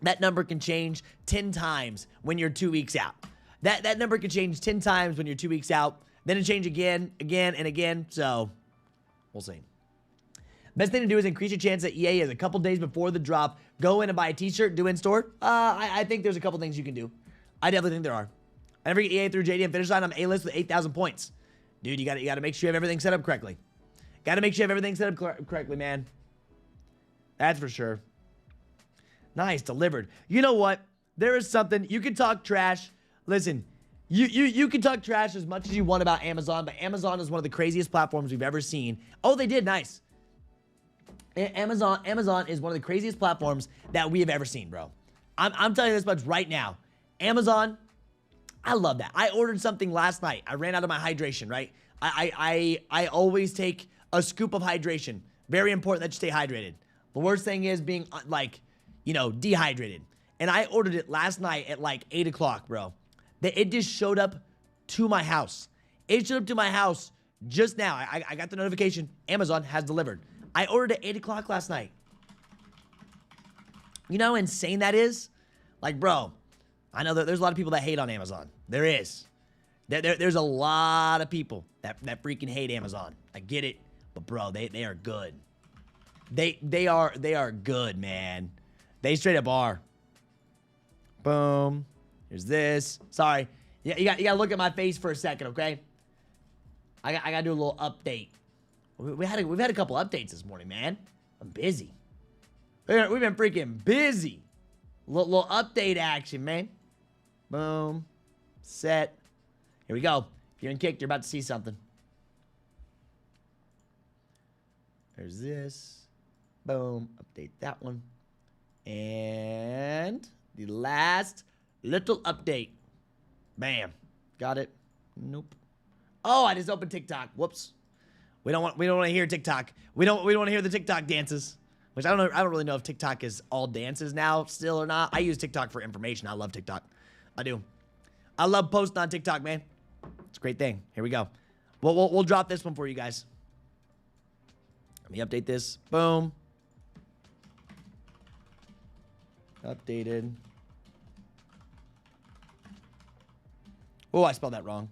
A: That number can change 10 times when you're 2 weeks out. That number can change 10 times when you're 2 weeks out. Then it change again, and again. So, we'll see. Best thing to do is increase your chance that EA is a couple days before the drop. Go in and buy a t-shirt, do in-store. I think there's a couple things you can do. I definitely think there are. I never get EA through JD and finish line. I'm A-list with 8,000 points. Dude, you gotta make sure you have everything set up correctly. Gotta make sure you have everything set up correctly, man. That's for sure. Nice, delivered. You know what? There is something. You can talk trash. Listen, you can talk trash as much as you want about Amazon, but Amazon is one of the craziest platforms we've ever seen. Oh, they did. Nice. Amazon is one of the craziest platforms that we have ever seen, bro. I'm telling you this much right now. Amazon, I love that. I ordered something last night. I ran out of my hydration, right? I always take a scoop of hydration. Very important that you stay hydrated. The worst thing is being, like, you know, dehydrated. And I ordered it last night at, like, 8 o'clock, bro. It just showed up to my house. It showed up to my house just now. I got the notification. Amazon has delivered. I ordered at 8 o'clock last night. You know how insane that is? Like, bro, I know that there's a lot of people that hate on Amazon. There is. There's a lot of people that freaking hate Amazon. I get it. But, bro, they are good. They are good, man. They straight up are. Boom. Here's this. Sorry. Yeah, you gotta look at my face for a second, okay? I gotta do a little update. We've had a couple updates this morning, man. I'm busy. We've been freaking busy. Little update action, man. Boom. Set. Here we go. If you're in Kckd, you're about to see something. There's this. Boom. Update that one. And the last little update. Bam. Got it. Nope. Oh, I just opened TikTok. Whoops. We don't want to hear TikTok. We don't want to hear the TikTok dances. Which I don't really know if TikTok is all dances now still or not. I use TikTok for information. I love TikTok. I do. I love posting on TikTok, man. It's a great thing. Here we go. We'll drop this one for you guys. Let me update this. Boom. Updated. Oh, I spelled that wrong.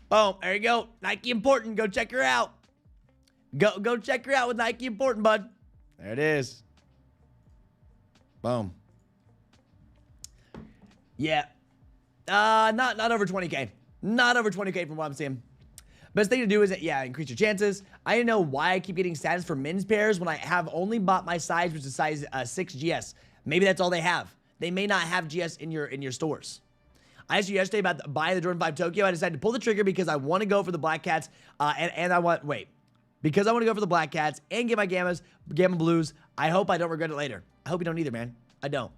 A: Boom. There you go. Nike Important. Go check her out. Go check her out with Nike Important, bud. There it is. Boom. Yeah. Not over 20K. Not over 20K from what I'm seeing. Best thing to do is, yeah, increase your chances. I didn't know why I keep getting status for men's pairs when I have only bought my size, which is size 6 GS. Maybe that's all they have. They may not have GS in your stores. I asked you yesterday about buying the Jordan 5 Tokyo. I decided to pull the trigger because I want to go for the Black Cats, because I want to go for the Black Cats and get my Gamma Blues. I hope I don't regret it later. I hope you don't either, man. I don't.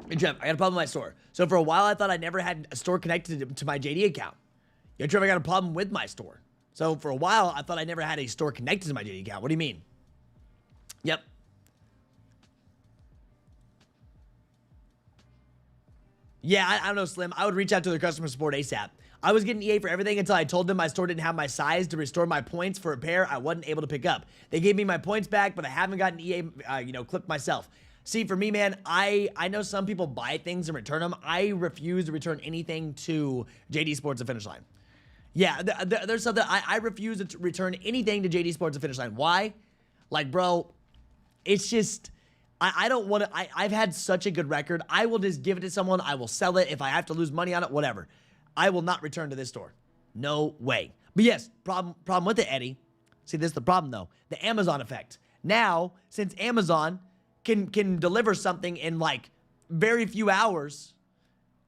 A: Hey, Trev, I got a problem with my store. So for a while, I thought I never had a store connected to my JD account. Yo, Trev, I got a problem with my store. So for a while, I thought I never had a store connected to my JD account. What do you mean? Yep. Yeah, I don't know, Slim. I would reach out to their customer support ASAP. I was getting EA for everything until I told them my store didn't have my size to restore my points for a pair I wasn't able to pick up. They gave me my points back, but I haven't gotten EA, clipped myself. See, for me, man, I know some people buy things and return them. I refuse to return anything to JD Sports and Finish Line. Yeah, there's something, I refuse to return anything to JD Sports and Finish Line. Why? Like, bro, it's just, I don't want to, I've had such a good record. I will just give it to someone. I will sell it. If I have to lose money on it, whatever. I will not return to this store. No way. But yes, problem with it, Eddie. See, this is the problem, though. The Amazon effect. Now, since Amazon can deliver something in, like, very few hours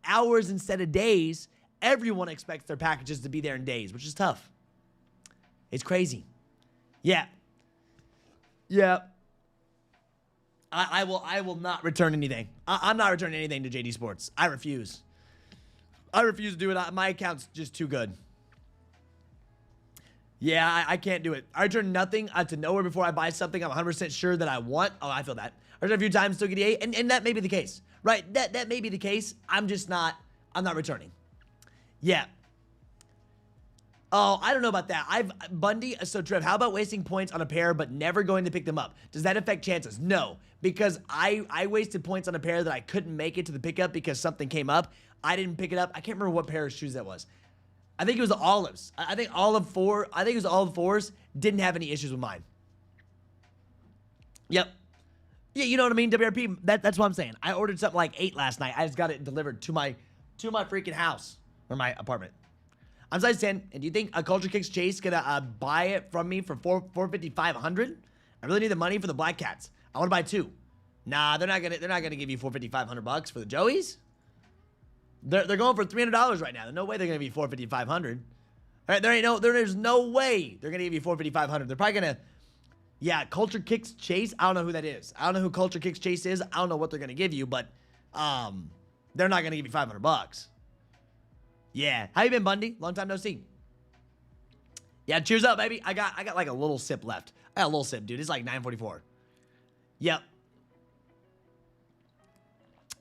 A: instead of days, everyone expects their packages to be there in days, which is tough. It's crazy. Yeah. Yeah. I will not return anything. I'm not returning anything to JD Sports. I refuse. I refuse to do it. My account's just too good. Yeah, I can't do it. I return nothing to nowhere before I buy something I'm 100% sure that I want. Oh, I feel that. I return a few times, still get EA, and that may be the case. Right, that may be the case. I'm not returning. Yeah. Oh, I don't know about that. Bundy, so Trev, how about wasting points on a pair but never going to pick them up? Does that affect chances? No, because I wasted points on a pair that I couldn't make it to the pickup because something came up. I didn't pick it up. I can't remember what pair of shoes that was. I think it was the Olives. I think Olive 4, I think it was Olive 4s didn't have any issues with mine. Yep. Yeah, you know what I mean, WRP? That's what I'm saying. I ordered something like 8 last night. I just got it delivered to my freaking house or my apartment. I'm size 10, and do you think a Culture Kicks Chase gonna buy it from me for $450-$500? I really need the money for the Black Cats. I want to buy 2. Nah, they're not gonna give you $450-$500 for the Joeys. They're going for $300 right now. There's no way they're gonna give you $450-$500. All right, there's no way they're gonna give you $450-$500. They're probably gonna, yeah, Culture Kicks Chase. I don't know who that is. I don't know who Culture Kicks Chase is. I don't know what they're gonna give you, but they're not gonna give you $500. Yeah. How you been, Bundy? Long time no see. Yeah, cheers up, baby. I got like a little sip left. I got a little sip, dude. It's like 9:44. Yep.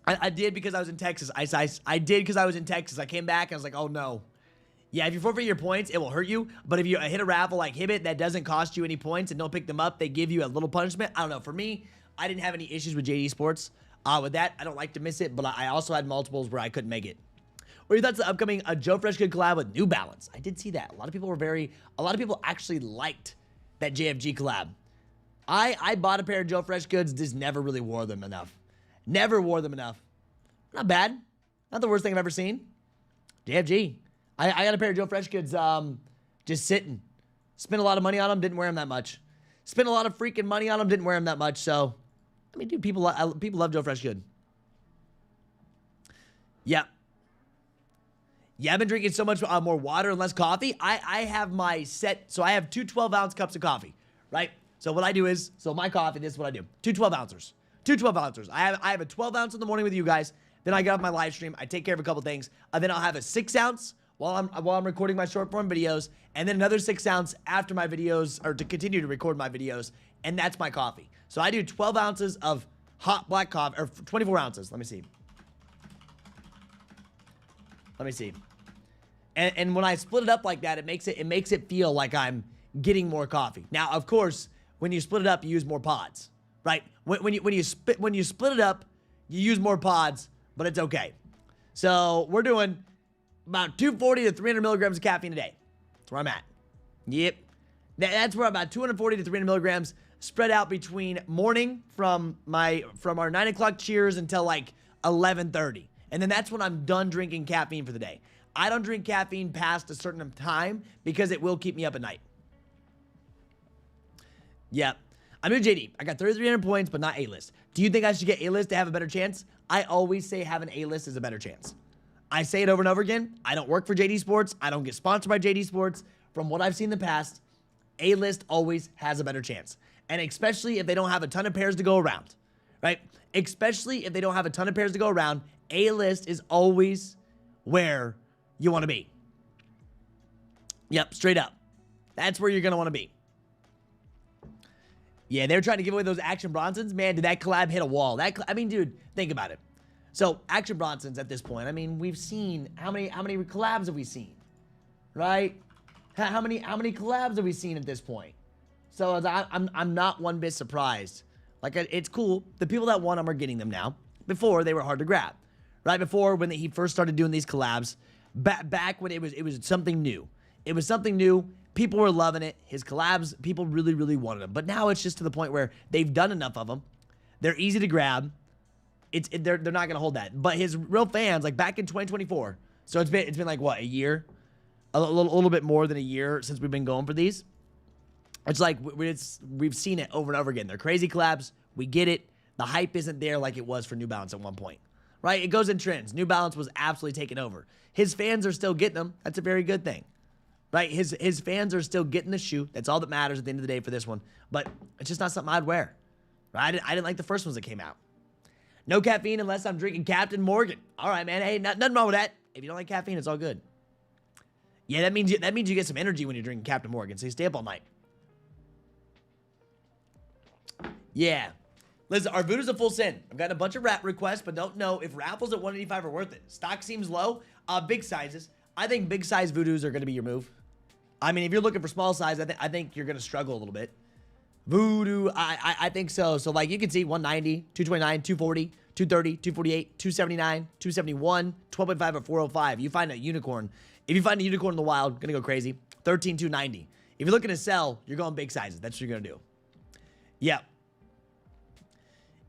A: I did because I was in Texas. I did because I was in Texas. I came back and I was like, oh no. Yeah, if you forfeit your points, it will hurt you. But if you hit a raffle like Hibbit that doesn't cost you any points and don't pick them up, they give you a little punishment. I don't know. For me, I didn't have any issues with JD Sports. With that, I don't like to miss it, but I also had multiples where I couldn't make it. What are your thoughts on the upcoming Joe Freshgood collab with New Balance? I did see that. A lot of people actually liked that JFG collab. I bought a pair of Joe Freshgoods, just never really wore them enough. Never wore them enough. Not bad. Not the worst thing I've ever seen. JFG. I got a pair of Joe Freshgoods just sitting. Spent a lot of money on them, didn't wear them that much. Spent a lot of freaking money on them, didn't wear them that much. So, I mean, dude, people love Joe Freshgood. Yeah. Yeah, I've been drinking so much more water and less coffee. I have my set, so I have 2 12-ounce cups of coffee, right? So what I do is, my coffee, this is what I do. 2 12-ouncers. 2 12-ouncers. I have a 12-ounce in the morning with you guys. Then I get off my live stream. I take care of a couple things. Then I'll have a 6-ounce while I'm recording my short-form videos. And then another 6-ounce after my videos, or to continue to record my videos. And that's my coffee. So I do 12 ounces of hot black coffee, or 24 ounces. Let me see. And when I split it up like that, it makes it feel like I'm getting more coffee. Now, of course, when you split it up, you use more pods, right? When you split it up, you use more pods, but it's okay. So we're doing about 240 to 300 milligrams of caffeine a day. That's where I'm at. Yep. That's where I'm about 240 to 300 milligrams spread out between morning from our 9 o'clock cheers until like 11:30. And then that's when I'm done drinking caffeine for the day. I don't drink caffeine past a certain time because it will keep me up at night. Yep. I'm new JD. I got 3,300 points, but not A-list. Do you think I should get A-list to have a better chance? I always say having A-list is a better chance. I say it over and over again. I don't work for JD Sports. I don't get sponsored by JD Sports. From what I've seen in the past, A-list always has a better chance. And especially if they don't have a ton of pairs to go around, right? Especially if they don't have a ton of pairs to go around, A-list is always where you want to be. Yep, straight up. That's where you're going to want to be. Yeah, they're trying to give away those Action Bronsons. Man, did that collab hit a wall? I mean, dude, think about it. So, Action Bronsons at this point, I mean, we've seen, how many collabs have we seen? Right? How many collabs have we seen at this point? So, I'm not one bit surprised. Like, it's cool. The people that want them are getting them now. Before, they were hard to grab. Right? Before, when he first started doing these collabs, back when it was something new. It was something new. People were loving it. His collabs, people really, really wanted them. But now it's just to the point where they've done enough of them. They're easy to grab. They're not going to hold that. But his real fans, like back in 2024, so it's been like, what, a year? A little bit more than a year since we've been going for these. It's like, we've seen it over and over again. They're crazy collabs. We get it. The hype isn't there like it was for New Balance at one point. Right? It goes in trends. New Balance was absolutely taken over. His fans are still getting them. That's a very good thing. Right? His fans are still getting the shoe. That's all that matters at the end of the day for this one. But it's just not something I'd wear. Right? I didn't like the first ones that came out. No caffeine unless I'm drinking Captain Morgan. All right, man. Hey, nothing wrong with that. If you don't like caffeine, it's all good. Yeah, that means you get some energy when you're drinking Captain Morgan, so you stay up all night. Yeah. Listen, our Voodoo's a full send. I've got a bunch of wrap requests, but don't know if raffles at 185 are worth it. Stock seems low. Big sizes. I think big size Voodoos are going to be your move. I mean, if you're looking for small size, I think you're going to struggle a little bit. Voodoo, I think so. So, like, you can see 190, 229, 240, 230, 248, 279, 271, 12.5 or 405. You find a unicorn. If you find a unicorn in the wild, going to go crazy. 13, 290. If you're looking to sell, you're going big sizes. That's what you're going to do. Yeah.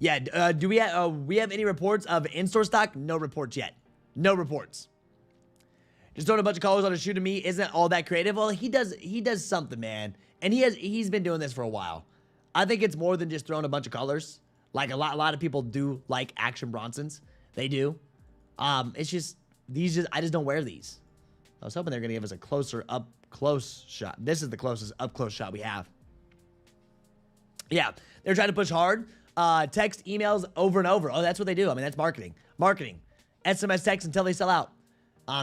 A: Yeah, do we have any reports of in-store stock? No reports yet. No reports. Just throwing a bunch of colors on a shoe to me isn't all that creative. Well, he does something, man. And he's been doing this for a while. I think it's more than just throwing a bunch of colors. Like a lot of people do like Action Bronsons. They do. It's just I just don't wear these. I was hoping they're gonna give us a closer up close shot. This is the closest up close shot we have. Yeah, they're trying to push hard. Text emails over and over. Oh, that's what they do. I mean, that's marketing. Marketing. SMS text until they sell out.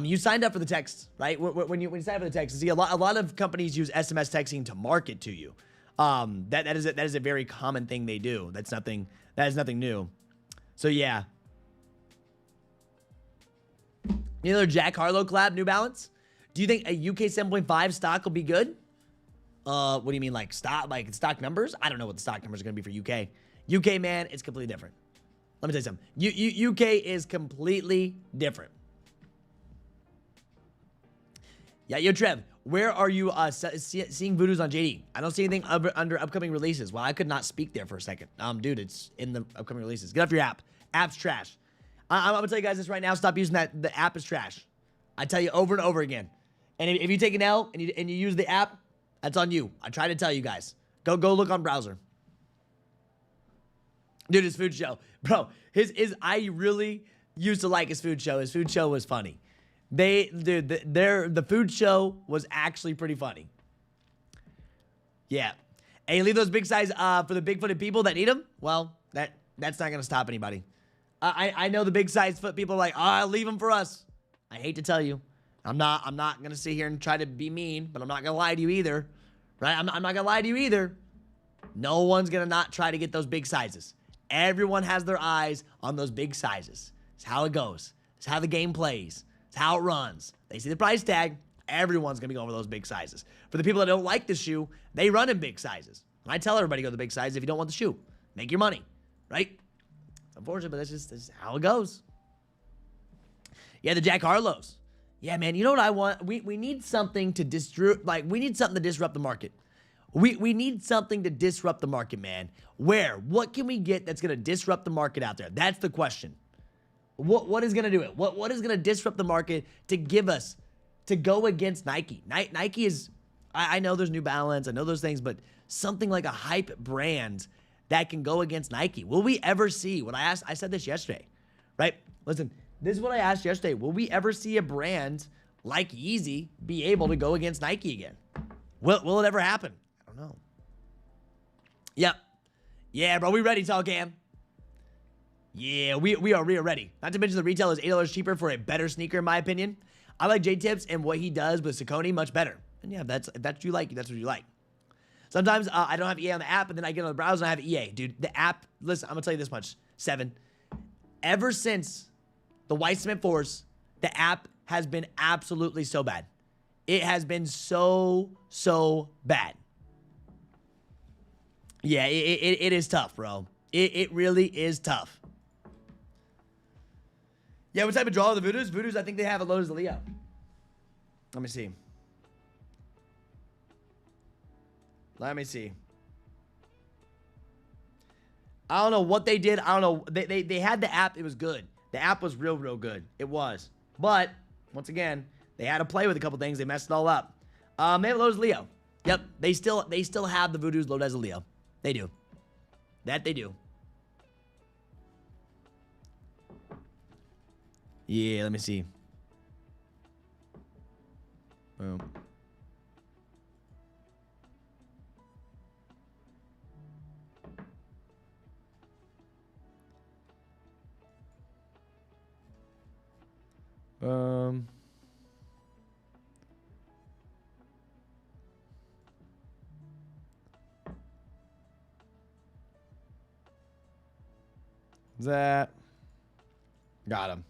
A: You signed up for the text, right? When you sign up for the text, see a lot of companies use SMS texting to market to you. That is a very common thing they do. That is nothing new. So yeah. Another Jack Harlow collab, New Balance. Do you think a UK 7.5 stock will be good? What do you mean, like stock numbers? I don't know what the stock numbers are gonna be for UK. UK, man, it's completely different. Let me tell you something. UK is completely different. Yeah, yo, Trev, where are you seeing Voodoos on JD? I don't see anything under upcoming releases. Well, I could not speak there for a second. Dude, it's in the upcoming releases. Get off your app. App's trash. I'm going to tell you guys this right now. Stop using that. The app is trash. I tell you over and over again. And if you take an L and you use the app, that's on you. I try to tell you guys. Go look on browser. Dude, his food show. Bro, I really used to like his food show. His food show was funny. The food show was actually pretty funny. Yeah. Hey, leave those big size for the big-footed people that need them. Well, that's not gonna stop anybody. I know the big size foot people are like, leave them for us. I hate to tell you, I'm not gonna sit here and try to be mean, but I'm not gonna lie to you either, right? I'm not gonna lie to you either. No one's gonna not try to get those big sizes. Everyone has their eyes on those big sizes. It's how it goes. It's how the game plays. It's how it runs. They see the price tag. Everyone's going to be going for those big sizes. For the people that don't like the shoe, they run in big sizes. And I tell everybody to go to the big size if you don't want the shoe. Make your money, right? It's unfortunate, but that's just how it goes. Yeah, the Jack Harlows. Yeah, man, you know what I want? We need something to disrupt, we need something to disrupt the market. We need something to disrupt the market, man. Where? What can we get that's going to disrupt the market out there? That's the question. What is going to do it? What is going to disrupt the market to give us, to go against Nike? Nike is, I know there's New Balance, I know those things, but something like a hype brand that can go against Nike. Will we ever see what I asked? I said this yesterday, right? Listen, this is what I asked yesterday. Will we ever see a brand like Yeezy be able to go against Nike again? Will it ever happen? I don't know. Yep. Yeah, bro, we ready, Tall Cam. Yeah, we are ready. Not to mention the retail is $8 cheaper for a better sneaker, in my opinion. I like J-Tips and what he does with Saucony much better. And yeah, if that's what you like, that's what you like. Sometimes I don't have EA on the app, and then I get on the browser and I have EA. Dude, the app, listen, I'm going to tell you this much. 7. Ever since the White Cement Force, the app has been absolutely so bad. It has been so bad. Yeah, it is tough, bro. It really is tough. Yeah, what type of draw are the Voodoos? Voodoos, I think they have a load as a Leo. Let me see. Let me see. I don't know what they did. I don't know. They had the app. It was good. The app was real good. It was. But, once again, they had to play with a couple things. They messed it all up. They have a load as Leo. Yep. They still have the Voodoos load as a Leo. They do. That they do. Yeah, let me see. Boom. That got him.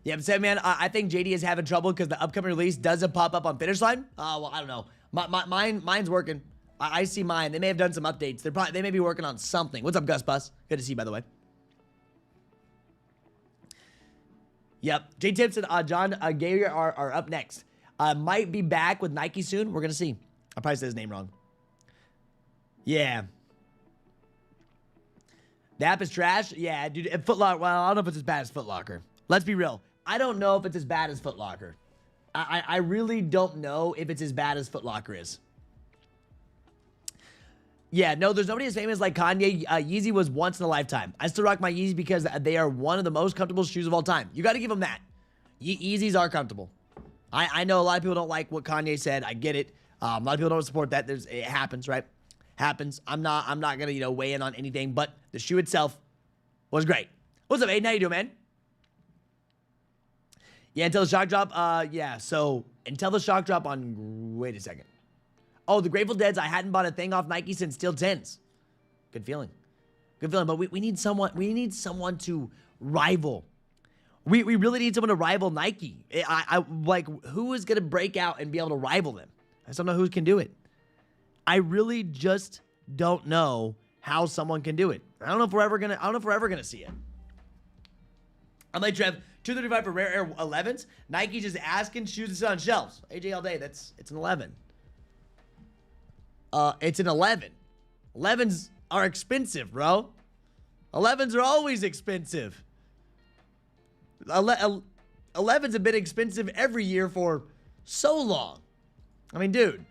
A: Yeah, but said, man, I think JD is having trouble because the upcoming release doesn't pop up on Finish Line. Well, I don't know. Mine's working. I see mine. They may have done some updates. They may be working on something. What's up, Gus Bus? Good to see you, by the way. Yep. J-Tips and John Gary are up next. Might be back with Nike soon. We're going to see. I probably said his name wrong. Yeah. The app is trash? Yeah, dude. Foot Locker, well, I don't know if it's as bad as Foot Locker. Let's be real. I don't know if it's as bad as Foot Locker. I really don't know if it's as bad as Foot Locker is. Yeah, no, there's nobody as famous like Kanye. Yeezy was once in a lifetime. I still rock my Yeezy because they are one of the most comfortable shoes of all time. You got to give them that. Yeezys are comfortable. I know a lot of people don't like what Kanye said. I get it. A lot of people don't support that. It happens, right? Happens. I'm not gonna weigh in on anything, but the shoe itself was great. What's up, Aiden? How you doing, man? Yeah, until the shock drop. Yeah. So until the shock drop on. Wait a second. Oh, the Grateful Dead's. I hadn't bought a thing off Nike since Steel 10s. Good feeling. Good feeling. But we need someone. We need someone to rival. We really need someone to rival Nike. I like, who is gonna break out and be able to rival them? I just don't know who can do it. I really just don't know how someone can do it. I don't know if we're ever gonna see it. I'm like, Trev, $235 for Rare Air 11s. Nike just asking shoes to sit on shelves. AJ all day. It's an 11. It's an 11. 11s are expensive, bro. 11s are always expensive. 11s have been expensive every year for so long. I mean, dude.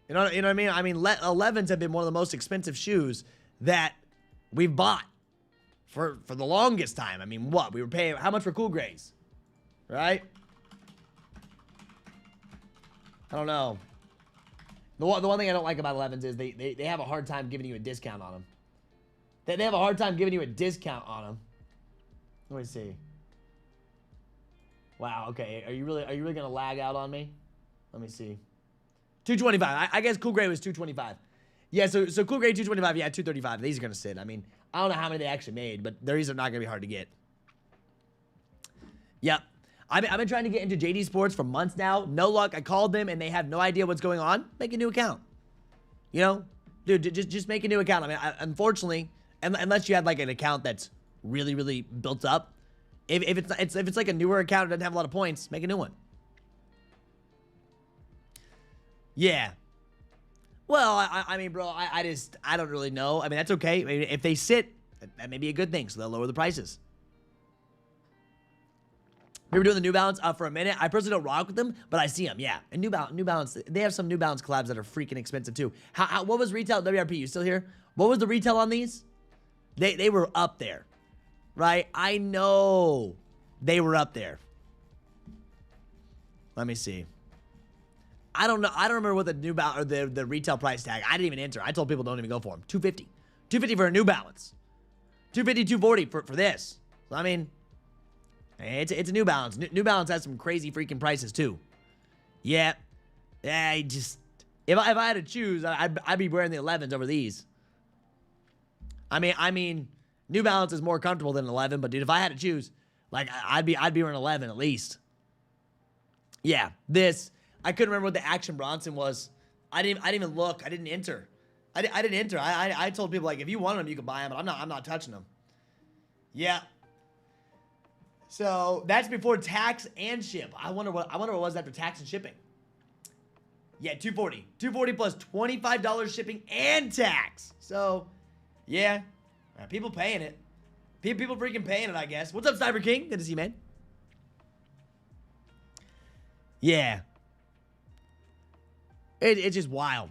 A: You know what I mean? I mean, 11s have been one of the most expensive shoes that we've bought for the longest time. I mean, what? We were paying how much for Cool Grays? Right? I don't know. The one thing I don't like about 11s is they have a hard time giving you a discount on them. They have a hard time giving you a discount on them. Let me see. Wow, okay. Are you really gonna lag out on me? Let me see. 225. I guess Cool Gray was 225. Yeah, so Cool Gray 225. Yeah, 235. These are gonna sit. I mean, I don't know how many they actually made, but these are not gonna be hard to get. Yep. I've been trying to get into JD Sports for months now. No luck. I called them and they have no idea what's going on. Make a new account. You know, dude, just make a new account. I mean, unfortunately, unless you had like an account that's really built up, If it's like a newer account that doesn't have a lot of points, make a new one. Yeah. Well, I mean, bro, I don't really know. I mean, that's okay. I mean, if they sit, that may be a good thing, so they'll lower the prices. We were doing the New Balance for a minute. I personally don't rock with them, but I see them, yeah. And New Balance, they have some New Balance collabs that are freaking expensive too. What was retail? WRP, you still here? What was the retail on these? They were up there, right? I know they were up there. Let me see. I don't know. I don't remember what the New Balance or the retail price tag. I didn't even enter. I told people don't even go for them. $250. $250 for a New Balance. $250, $240 for this. So, I mean, it's a New Balance. New Balance has some crazy freaking prices too. Yeah. Yeah, if I had to choose, I'd be wearing the 11s over these. I mean, New Balance is more comfortable than an 11, but dude, if I had to choose, like I'd be wearing 11 at least. Yeah, this I couldn't remember what the Action Bronson was. I didn't even look. I didn't enter. I didn't enter. I told people like if you want them, you can buy them, but I'm not touching them. Yeah. So that's before tax and ship. I wonder what it was after tax and shipping. Yeah, $240. $240 plus $25 shipping and tax. So, yeah, people paying it. People freaking paying it, I guess. What's up, Cyber King? Good to see you, man. Yeah. It's just wild.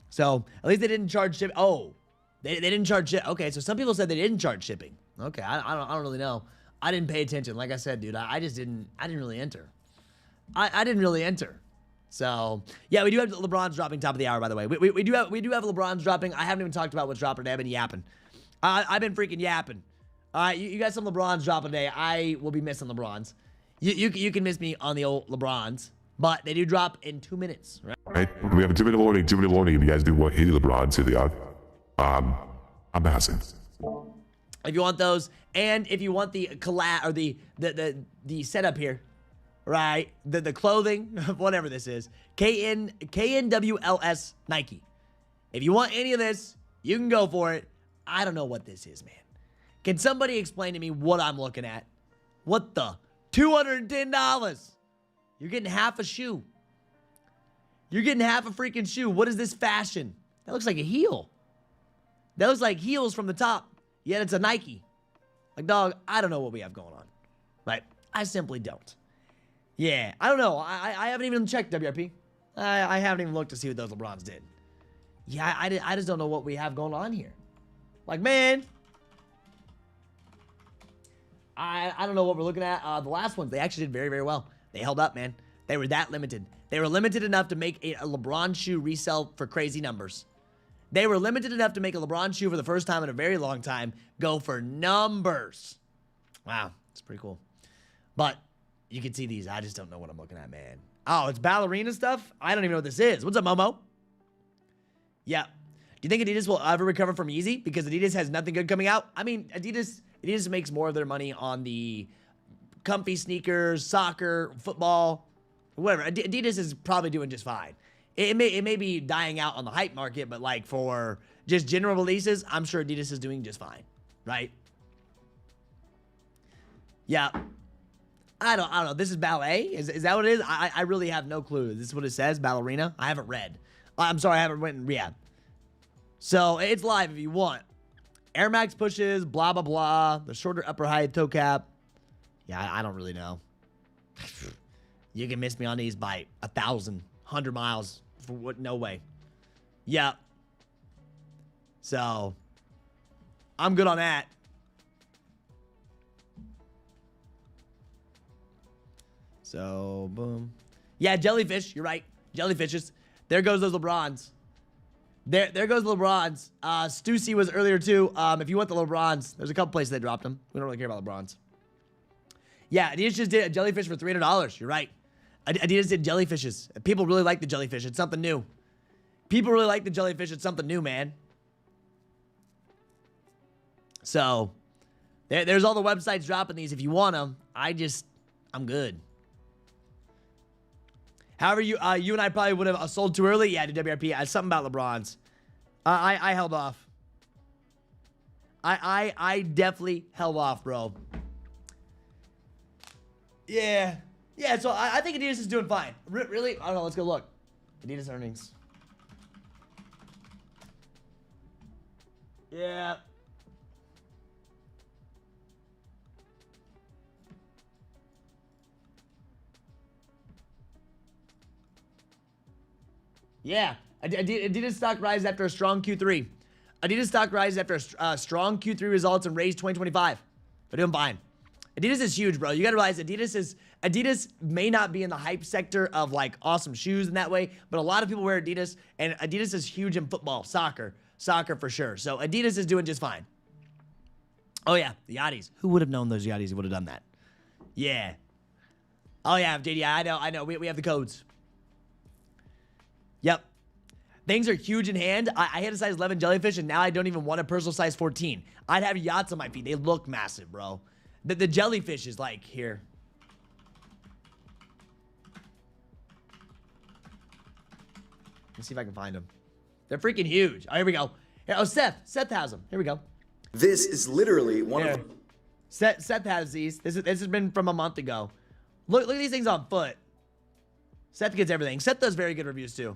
A: So, at least they didn't charge shipping. Oh, they didn't charge shipping. Okay, so some people said they didn't charge shipping. Okay, I don't really know. I didn't pay attention. Like I said, dude, I didn't really enter. I didn't really enter. So, yeah, we do have LeBron's dropping top of the hour, by the way. We do have LeBron's dropping. I haven't even talked about what's dropping today. I've been yapping. I've been freaking yapping. All right, you got some LeBron's dropping today. I will be missing LeBron's. You can miss me on the old LeBron's, but they do drop in 2 minutes, right?
C: Right, we have a 2 minute warning. 2 minute warning. If you guys do want any LeBron to the I'm passing.
A: If you want those, and if you want the collab or the setup here, right? The clothing, whatever this is, KNWLS Nike. If you want any of this, you can go for it. I don't know what this is, man. Can somebody explain to me what I'm looking at? What the? $210. You're getting half a shoe. You're getting half a freaking shoe. What is this fashion? That looks like a heel. That looks like heels from the top. Yet it's a Nike. Like, dog, I don't know what we have going on. Right? I simply don't. Yeah, I don't know. I haven't even checked WRP. I haven't even looked to see what those LeBrons did. Yeah, I just don't know what we have going on here. Like, man, I don't know what we're looking at. The last ones, they actually did very, very well. They held up, man. They were that limited. They were limited enough to make a LeBron shoe resell for crazy numbers. They were limited enough to make a LeBron shoe for the first time in a very long time go for numbers. Wow, it's pretty cool. But you can see these. I just don't know what I'm looking at, man. Oh, it's ballerina stuff? I don't even know what this is. What's up, Momo? Yeah. Do you think Adidas will ever recover from Yeezy? Because Adidas has nothing good coming out. I mean, Adidas makes more of their money on the comfy sneakers, soccer, football, whatever. Adidas is probably doing just fine. It may be dying out on the hype market, but like for just general releases, I'm sure Adidas is doing just fine, right? Yeah. I don't know. This is ballet? Is that what it is? I really have no clue. This is what it says, ballerina? I haven't read. I'm sorry, I haven't went and read. So, it's live if you want. Air Max pushes, blah, blah, blah. The shorter upper height toe cap. Yeah, I don't really know. You can miss me on these by 1,000, 100 miles. For what? No way. Yeah. So, I'm good on that. So, boom. Yeah, jellyfish. You're right. Jellyfishes. There goes those LeBrons. There goes LeBrons. Stussy was earlier too. If you want the LeBrons, there's a couple places they dropped them. We don't really care about LeBrons. Yeah, Adidas just did a jellyfish for $300. You're right. Adidas did jellyfishes. People really like the jellyfish. It's something new. People really like the jellyfish. It's something new, man. So, there's all the websites dropping these if you want them. I'm good. However, you and I probably would have sold too early. Yeah, to WRP. Something about LeBron's. I held off. I definitely held off, bro. Yeah. Yeah, so I think Adidas is doing fine. Really? I don't know. Let's go look. Adidas earnings. Yeah. Yeah. Adidas stock rises after a strong Q3. Adidas stock rises after a strong Q3 results and raised 2025. They're doing fine. Adidas is huge, bro. You gotta realize Adidas may not be in the hype sector of like awesome shoes in that way, but a lot of people wear Adidas, and Adidas is huge in football, soccer for sure. So Adidas is doing just fine. Oh yeah, the Yachties. Who would have known those Yachties would have done that? Yeah. Oh yeah, JD, I know. We have the codes. Yep. Things are huge in hand. I had a size 11 jellyfish, and now I don't even want a personal size 14. I'd have yachts on my feet. They look massive, bro. The jellyfish is like here. Let's see if I can find them. They're freaking huge. Oh, here we go. Here, oh, Seth has them. Here we go.
D: This is literally one of them.
A: Seth has these. This has been from a month ago. Look at these things on foot. Seth gets everything. Seth does very good reviews too.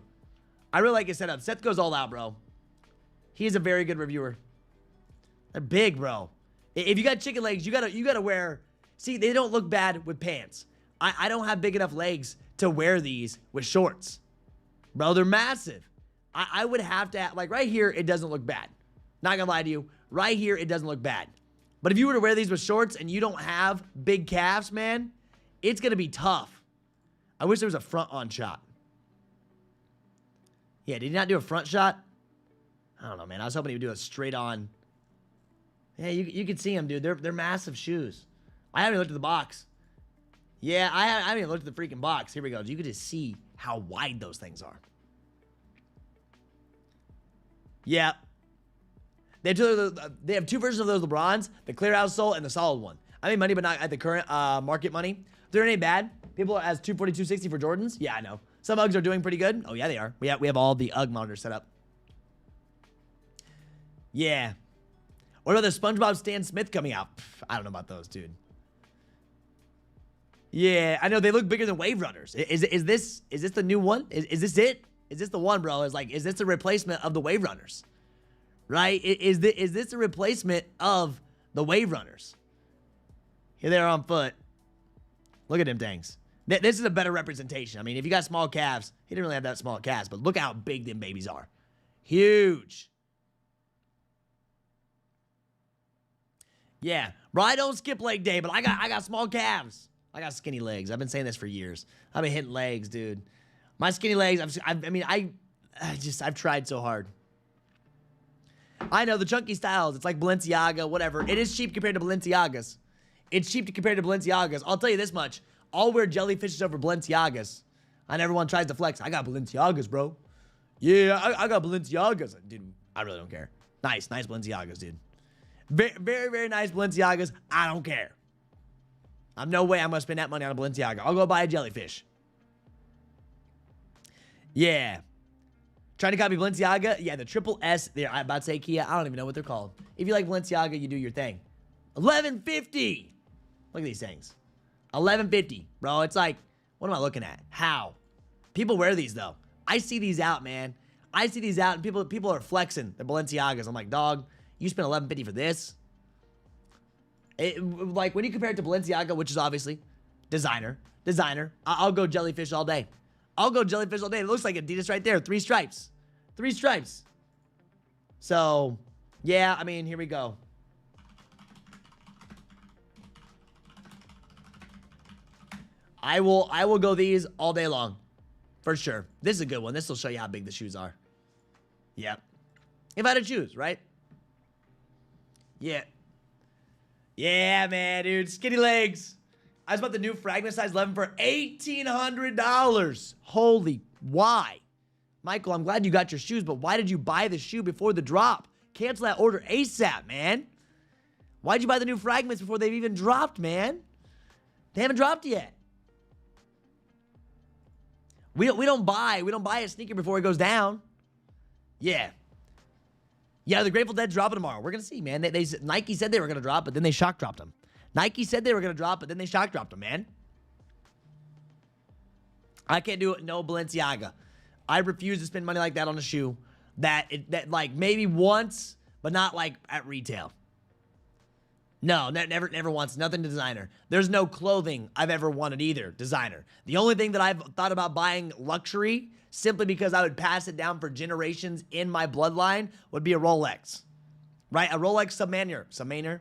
A: I really like his setup. Seth goes all out, bro. He's a very good reviewer. They're big, bro. If you got chicken legs, you gotta wear. See, they don't look bad with pants. I don't have big enough legs to wear these with shorts, bro. They're massive. I would have to like right here. It doesn't look bad. Not gonna lie to you. Right here, it doesn't look bad. But if you were to wear these with shorts and you don't have big calves, man, it's gonna be tough. I wish there was a front on shot. Yeah, did he not do a front shot? I don't know, man. I was hoping he would do a straight on. Yeah, you can see them, dude. They're massive shoes. I haven't even looked at the box. Yeah, I haven't even looked at the freaking box. Here we go. You can just see how wide those things are. Yeah. They have two versions of those LeBrons, the clear out sole and the solid one. I made money, but not at the current market money. They're ain't bad. People are as 240, 260 for Jordans. Yeah, I know. Some Uggs are doing pretty good. Oh, yeah, they are. We have all the Ugg monitors set up. Yeah. What about the SpongeBob Stan Smith coming out? I don't know about those, dude. Yeah, I know they look bigger than Wave Runners. Is this the new one? Is this it? Is this the one, bro? Is this a replacement of the Wave Runners? Right? Is this a replacement of the Wave Runners? Here they are on foot. Look at them things. This is a better representation. I mean, if you got small calves, he didn't really have that small calves, but look how big them babies are. Huge. Yeah, bro, I don't skip leg day, but I got small calves. I got skinny legs. I've been saying this for years. I've been hitting legs, dude. My skinny legs, I've tried so hard. I know the chunky styles. It's like Balenciaga, whatever. It is cheap compared to Balenciagas. It's cheap compared to Balenciagas. I'll tell you this much. I'll wear jellyfishes over Balenciagas. And everyone tries to flex. I got Balenciagas, bro. Yeah, I got Balenciagas. Dude, I really don't care. Nice Balenciagas, dude. Very, very, very nice Balenciagas. I don't care. I'm no way I'm going to spend that money on a Balenciaga. I'll go buy a jellyfish. Yeah. Trying to copy Balenciaga? Yeah, the triple S. I'm about to say Kia. I don't even know what they're called. If you like Balenciaga, you do your thing. $11.50. Look at these things. $11.50. Bro, it's like, what am I looking at? How? People wear these, though. I see these out, man. I see these out, and people are flexing the Balenciagas. I'm like, dog, you spent $11.50 for this? Like, when you compare it to Balenciaga, which is obviously designer, I'll go jellyfish all day. I'll go jellyfish all day. It looks like Adidas right there. 3 stripes. 3 stripes. So, yeah, I mean, here we go. I will go these all day long. For sure. This is a good one. This will show you how big the shoes are. Yep. If I had to choose, right? Yeah. Yeah, man, dude. Skinny legs. I just bought the new Fragment size 11 for $1,800. Holy, why? Michael, I'm glad you got your shoes, but why did you buy the shoe before the drop? Cancel that order ASAP, man. Why'd you buy the new Fragments before they've even dropped, man? They haven't dropped yet. We don't buy a sneaker before it goes down. Yeah. Yeah, the Grateful Dead dropping tomorrow. We're gonna see, man. Nike said they were gonna drop, but then they shock dropped them. Nike said they were gonna drop, but then they shock dropped them, man. I can't do it. No Balenciaga. I refuse to spend money like that on a shoe that like maybe once, but not like at retail. No, never once. Nothing to designer. There's no clothing I've ever wanted either, designer. The only thing that I've thought about buying luxury, simply because I would pass it down for generations in my bloodline, would be a Rolex. Right? A Rolex Submariner?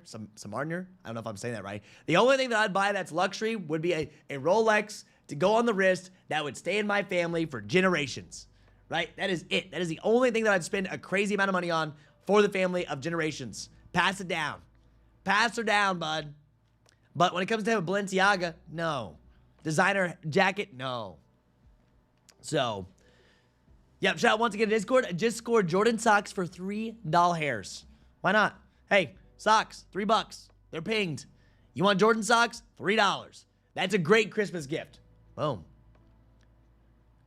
A: I don't know if I'm saying that right. The only thing that I'd buy that's luxury would be a Rolex to go on the wrist that would stay in my family for generations. Right? That is it. That is the only thing that I'd spend a crazy amount of money on for the family of generations. Pass it down. Pass her down, bud. But when it comes to a Balenciaga, no. Designer jacket, no. So, yep, shout out once again to Discord. I just scored Jordan socks for $3 hairs. Why not? Hey, socks, $3. They're pinged. You want Jordan socks? $3. That's a great Christmas gift. Boom.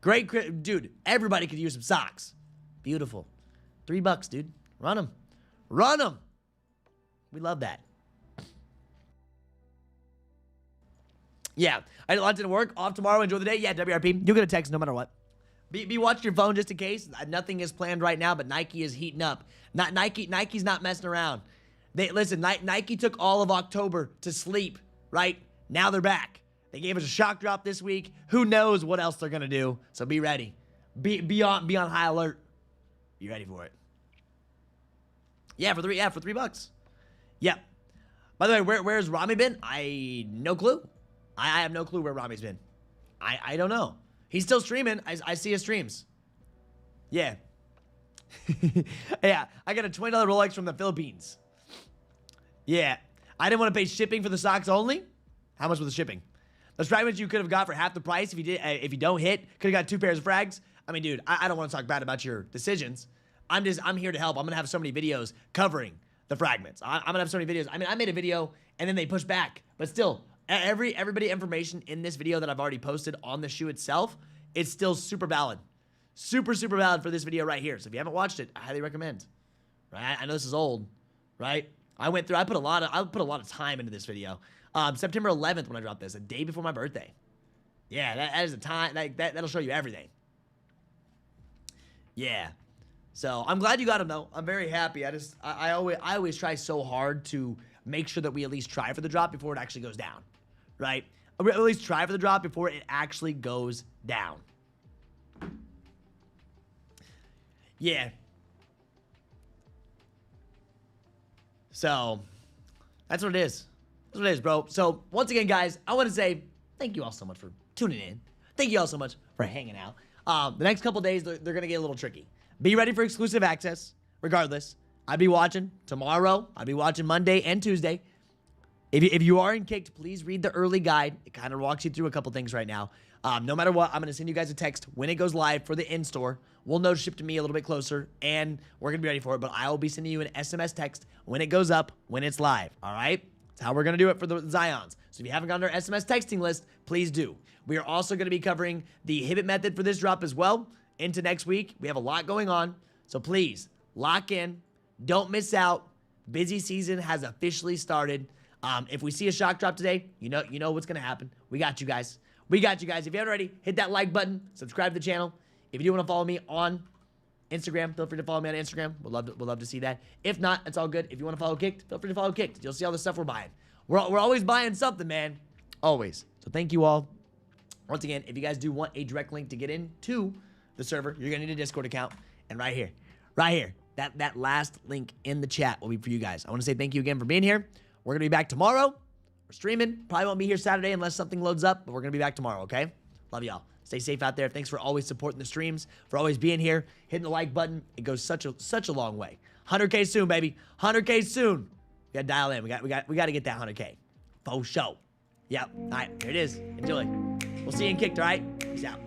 A: Great, dude, everybody could use some socks. Beautiful. $3, dude. Run them. Run them. We love that. Yeah, I had a lot to work. Off tomorrow. Enjoy the day. Yeah, WRP. You'll get a text no matter what. Be watching your phone just in case. Nothing is planned right now, but Nike is heating up. Nike's not messing around. Listen, Nike took all of October to sleep, right? Now they're back. They gave us a shock drop this week. Who knows what else they're gonna do? So be ready. Be on high alert. Be ready for it. Yeah, for $3. Yep. By the way, where's Rami been? No clue. I have no clue where Rami's been. I don't know. He's still streaming. I see his streams. Yeah. Yeah, I got a $20 Rolex from the Philippines. Yeah. I didn't want to pay shipping for the socks only. How much was the shipping? Those fragments you could have got for half the price if you don't hit. Could have got 2 pairs of frags. I mean, dude, I don't want to talk bad about your decisions. I'm here to help. I'm gonna have so many videos covering the fragments. I'm gonna have so many videos. I mean, I made a video and then they pushed back, but still, everybody information in this video that I've already posted on the shoe itself, it's still super valid. Super valid for this video right here. So if you haven't watched it, I highly recommend. Right? I know this is old, right? I put a lot of time into this video. September 11th when I dropped this, a day before my birthday. Yeah, that is a time, that'll show you everything. Yeah. So I'm glad you got him though. I'm very happy. I always try so hard to make sure that we at least try for the drop before it actually goes down. Right? At least try for the drop before it actually goes down. Yeah. So, that's what it is. That's what it is, bro. So, once again, guys, I want to say thank you all so much for tuning in. Thank you all so much for hanging out. The next couple days, they're going to get a little tricky. Be ready for exclusive access, regardless. I'll be watching tomorrow. I'll be watching Monday and Tuesday. If you are in Kckd, please read the early guide. It kind of walks you through a couple things right now. No matter what, I'm going to send you guys a text when it goes live for the in-store. We'll know to ship to me a little bit closer, and we're going to be ready for it. But I will be sending you an SMS text when it goes up, when it's live. All right? That's how we're going to do it for the Zions. So if you haven't gotten our SMS texting list, please do. We are also going to be covering the Hibbit method for this drop as well into next week. We have a lot going on. So please, lock in. Don't miss out. Busy season has officially started. If we see a shock drop today, you know what's going to happen. We got you guys. We got you guys. If you haven't already, hit that like button. Subscribe to the channel. If you do want to follow me on Instagram, feel free to follow me on Instagram. We'd love to see that. If not, it's all good. If you want to follow Kckd, feel free to follow Kckd. You'll see all the stuff we're buying. We're always buying something, man. Always. So thank you all. Once again, if you guys do want a direct link to get into the server, you're going to need a Discord account. And right here, that last link in the chat will be for you guys. I want to say thank you again for being here. We're going to be back tomorrow. We're streaming. Probably won't be here Saturday unless something loads up, but we're going to be back tomorrow, okay? Love y'all. Stay safe out there. Thanks for always supporting the streams, for always being here, hitting the like button. It goes such a long way. 100K soon, baby. 100K soon. We got to dial in. We got to get that 100K. Faux show. Yep. All right, here it is. Enjoy. We'll see you in Kckd, all right? Peace out.